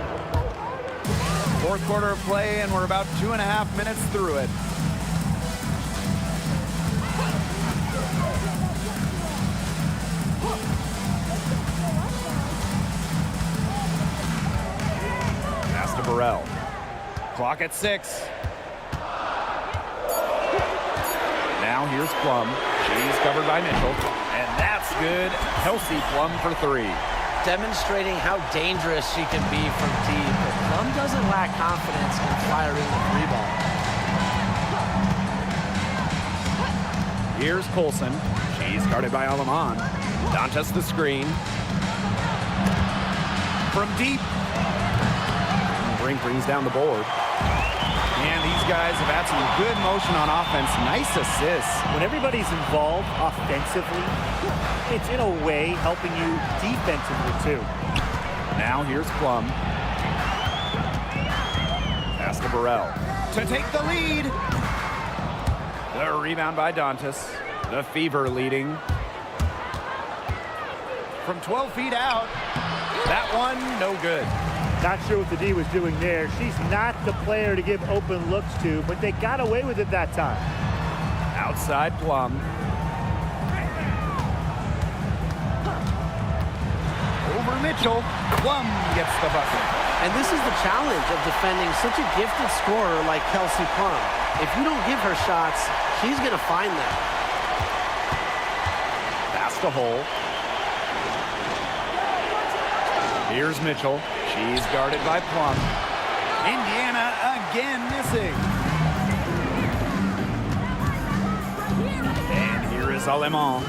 Fourth quarter of play, and we're about 2.5 minutes through it. Pass to Burrell. Clock at 6. Now here's Plum. She's covered by Mitchell. And that's good. Kelsey Plum for 3. Demonstrating how dangerous she can be from deep. But Plum doesn't lack confidence in firing the 3 ball. Here's Colson. She's guarded by Alaman. Dantas the screen. From deep. Brink brings down the board. And these guys have had some good motion on offense. Nice assists. When everybody's involved offensively, it's in a way helping you defensively too. Now here's Plum. Pass to Burrell. To take the lead. The rebound by Dantas. The Fever leading. From 12 feet out. That one, no good. Not sure what the D was doing there. She's not the player to give open looks to, but they got away with it that time. Outside Plum. Over Mitchell. Plum gets the bucket. And this is the challenge of defending such a gifted scorer like Kelsey Plum. If you don't give her shots, she's going to find them. Pass to Hole. Here's Mitchell. She's guarded by Plum. Indiana again missing. And here is Alemán.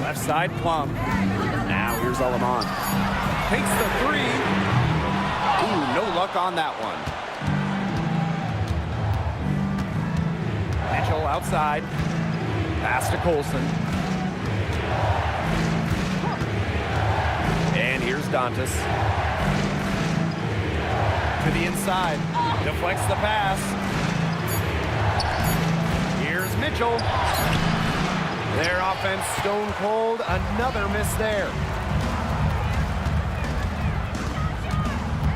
Left side, Plum. Now here's Alemán. Takes the three. Ooh, no luck on that one. Mitchell outside. Pass to Colson. And here's Dantas. To the inside. Deflects the pass. Here's Mitchell. Their offense stone cold. Another miss there.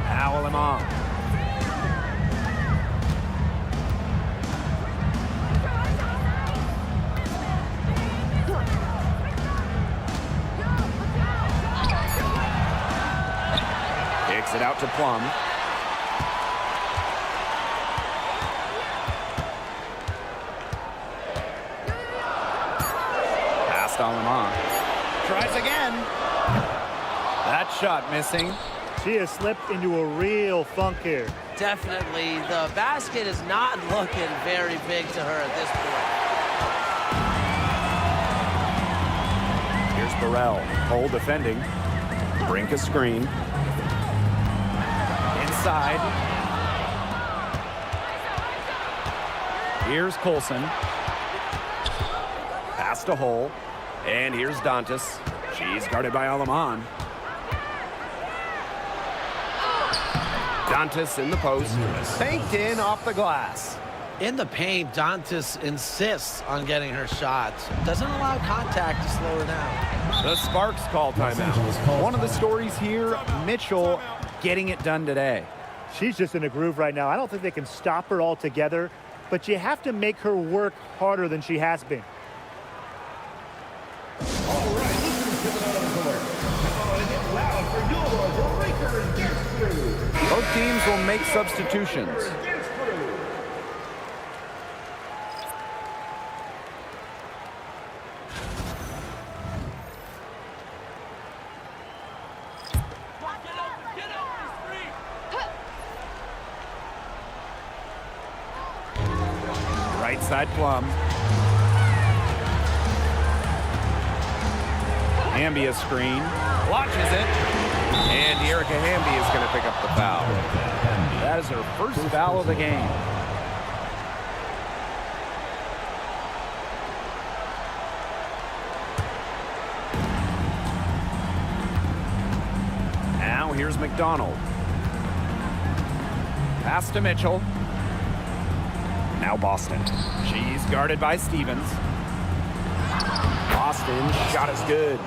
Now Alemán. Kicks it out to Plum. Past Alemán. Tries again. That shot missing. She has slipped into a real funk here. Definitely. The basket is not looking very big to her at this point. Here's Burrell. Hole defending. Brink a screen. Inside. Here's Colson. Pass to Hole. And here's Dantas. She's guarded by Alemán. Dantas in the post. Banked in off the glass. In the paint, Dantas insists on getting her shots. Doesn't allow contact to slow her down. The Sparks call timeout. One of the stories here, Mitchell getting it done today. She's just in a groove right now. I don't think they can stop her altogether, but you have to make her work harder than she has been. All right, listeners to the court. Come on and get loud for your breaker and dance crew. Both teams will make substitutions. Dance crew. Right side Plum. Hamby a screen. Launches it. And Erica Hamby is going to pick up the foul. That is her first foul of the game. Now here's McDonald. Pass to Mitchell. Now Boston. She's guarded by Stevens. Boston, shot is good.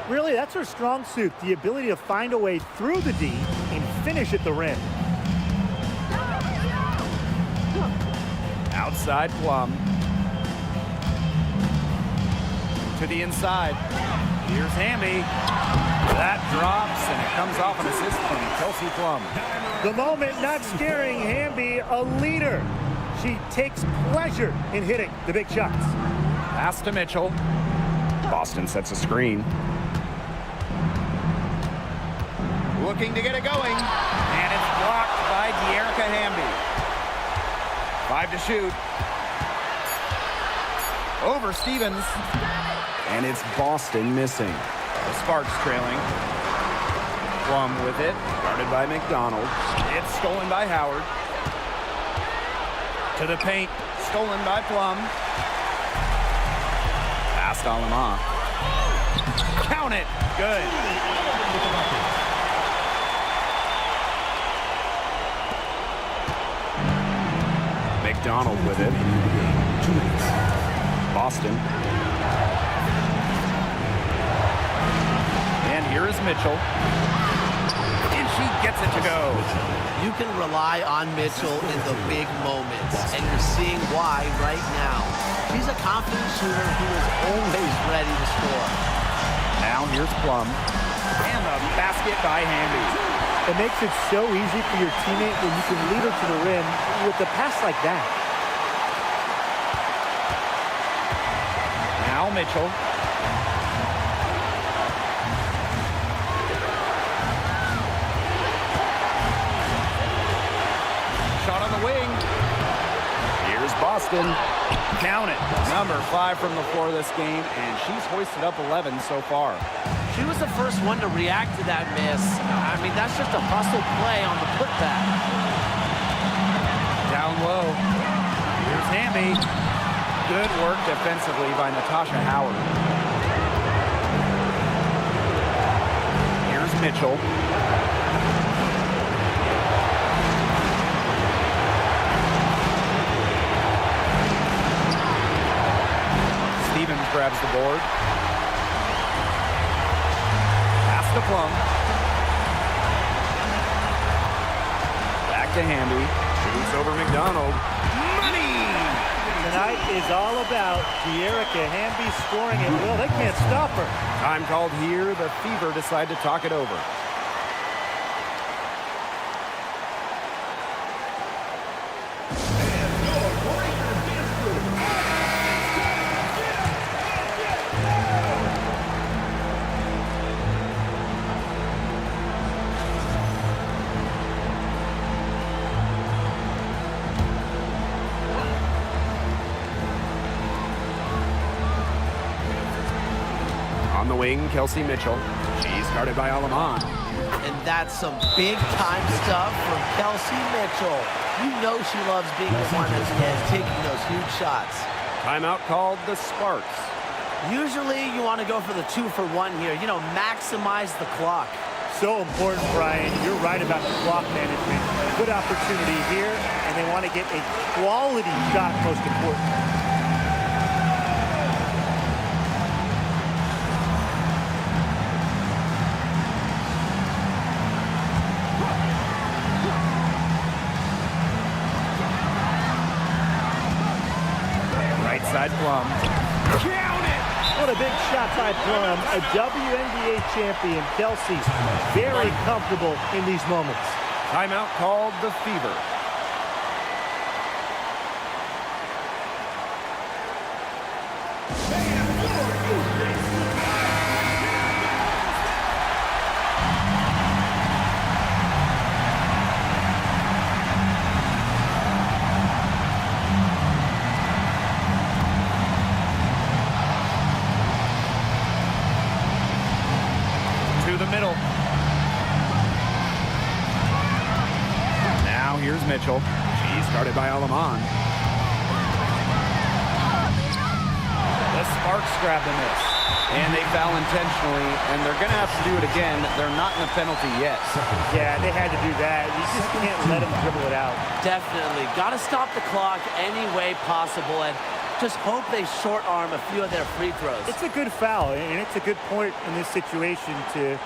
Really, that's her strong suit, the ability to find a way through the D and finish at the rim. Outside Plum. To the inside. Here's Hamby. That drops, and it comes off an assist from Kelsey Plum. The moment not scaring Hamby, a leader. She takes pleasure in hitting the big shots. Pass to Mitchell. Boston sets a screen. Looking to get it going. And it's blocked by Erica Hamby. 5 to shoot. Over Stevens. And it's Boston missing. The Sparks trailing. Plum with it. Guarded by McDonald. It's stolen by Howard. To the paint. Stolen by Plum. Past Alemán. Count it. Good. McDonald with it. Boston. And here is Mitchell. And she gets it to go. You can rely on Mitchell in the big moments, and you're seeing why right now. She's a confident shooter who is always ready to score. Now here's Plum. And the basket by Hamby. It makes it so easy for your teammate when you can lead her to the rim with a pass like that. Now Mitchell. Shot on the wing. Here's Boston. Count it. Number 5 from the floor this game, and she's hoisted up 11 so far. She was the first one to react to that miss. I mean, that's just a hustle play on the putback. Down low. Here's Hamby. Good work defensively by Natasha Howard. Here's Mitchell. Stevens grabs the board. Pass to Plum. Back to Hamby. Shoots over McDonald. Money! Tonight is all about De'Erica Hamby scoring at will. They can't stop her. Time called here. The Fever decide to talk it over. On the wing, Kelsey Mitchell. She's guarded by Alaman. And that's some big-time stuff from Kelsey Mitchell. You know she loves being the one at the end, taking those huge shots. Timeout called the Sparks. Usually you want to go for the 2-for-1 here. You know, maximize the clock. So important, Brian. You're right about the clock management. Good opportunity here, and they want to get a quality shot, most important. Side Plum. Count it! What a big shot by Plum. A WNBA champion. Kelsey's very comfortable in these moments. Timeout called the Fever. Middle. Now here's Mitchell. She's guarded by Alaman. The Sparks grab the miss. And they foul intentionally, and they're going to have to do it again. They're not in a penalty yet. Yeah, they had to do that. You just can't let them dribble it out. Definitely. Got to stop the clock any way possible and just hope they short arm a few of their free throws. It's a good foul, and it's a good point in this situation to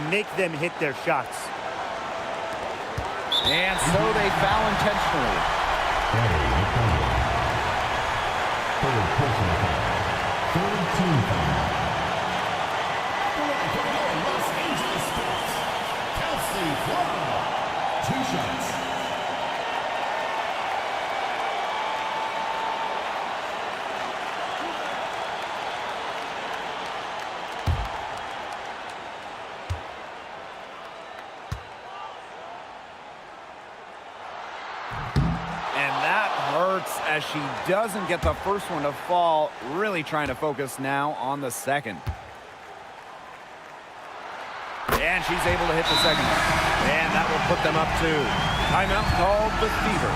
make them hit their shots. And so they foul intentionally. Third personal foul. Third team foul. Los Angeles Sparks. Kelsey Plum. 2 shots. As she doesn't get the first one to fall, really trying to focus now on the second. And she's able to hit the second. And that will put them up 2. Timeout called the Fever.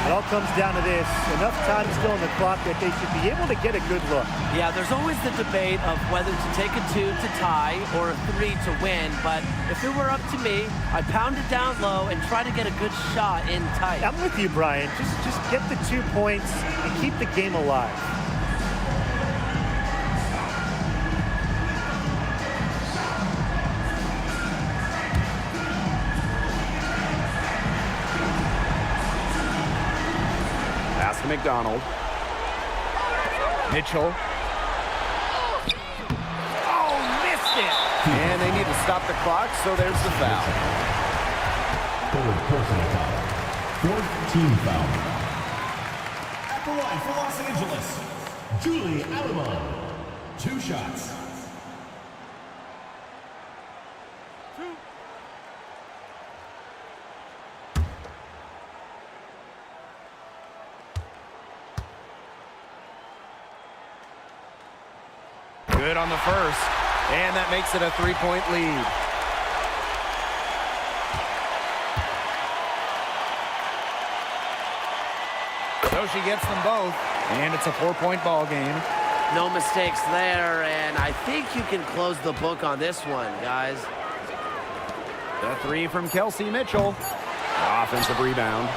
It all comes down to this. Enough time still on the clock that they should be able to get a good look. Yeah, there's always the debate of whether to take a 2 to tie or a 3 to win, but if it were up to me, I'd pound it down low and try to get a good shot in tight. I'm with you, Brian. Just get the 2 points and keep the game alive. Pass to McDonald. Mitchell. Oh, missed it. And they need to stop the clock, so there's the foul. Forward personal foul. Fourth team foul. At the line for Los Angeles, Julie Alamon. 2 shots. Good on the first, and that makes it a 3-point lead. So she gets them both, and it's a 4-point ball game. No mistakes there, and I think you can close the book on this one, guys. The 3 from Kelsey Mitchell. Offensive rebound.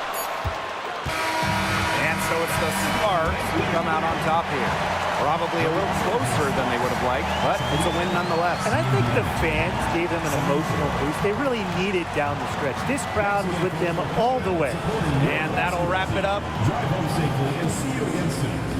And so it's the Sparks who come out on top here. Probably a little closer than they would have liked, but it's a win nonetheless. And I think the fans gave them an emotional boost. They really needed down the stretch. This crowd was with them all the way. And that'll wrap it up. Drive home safely and see you again soon.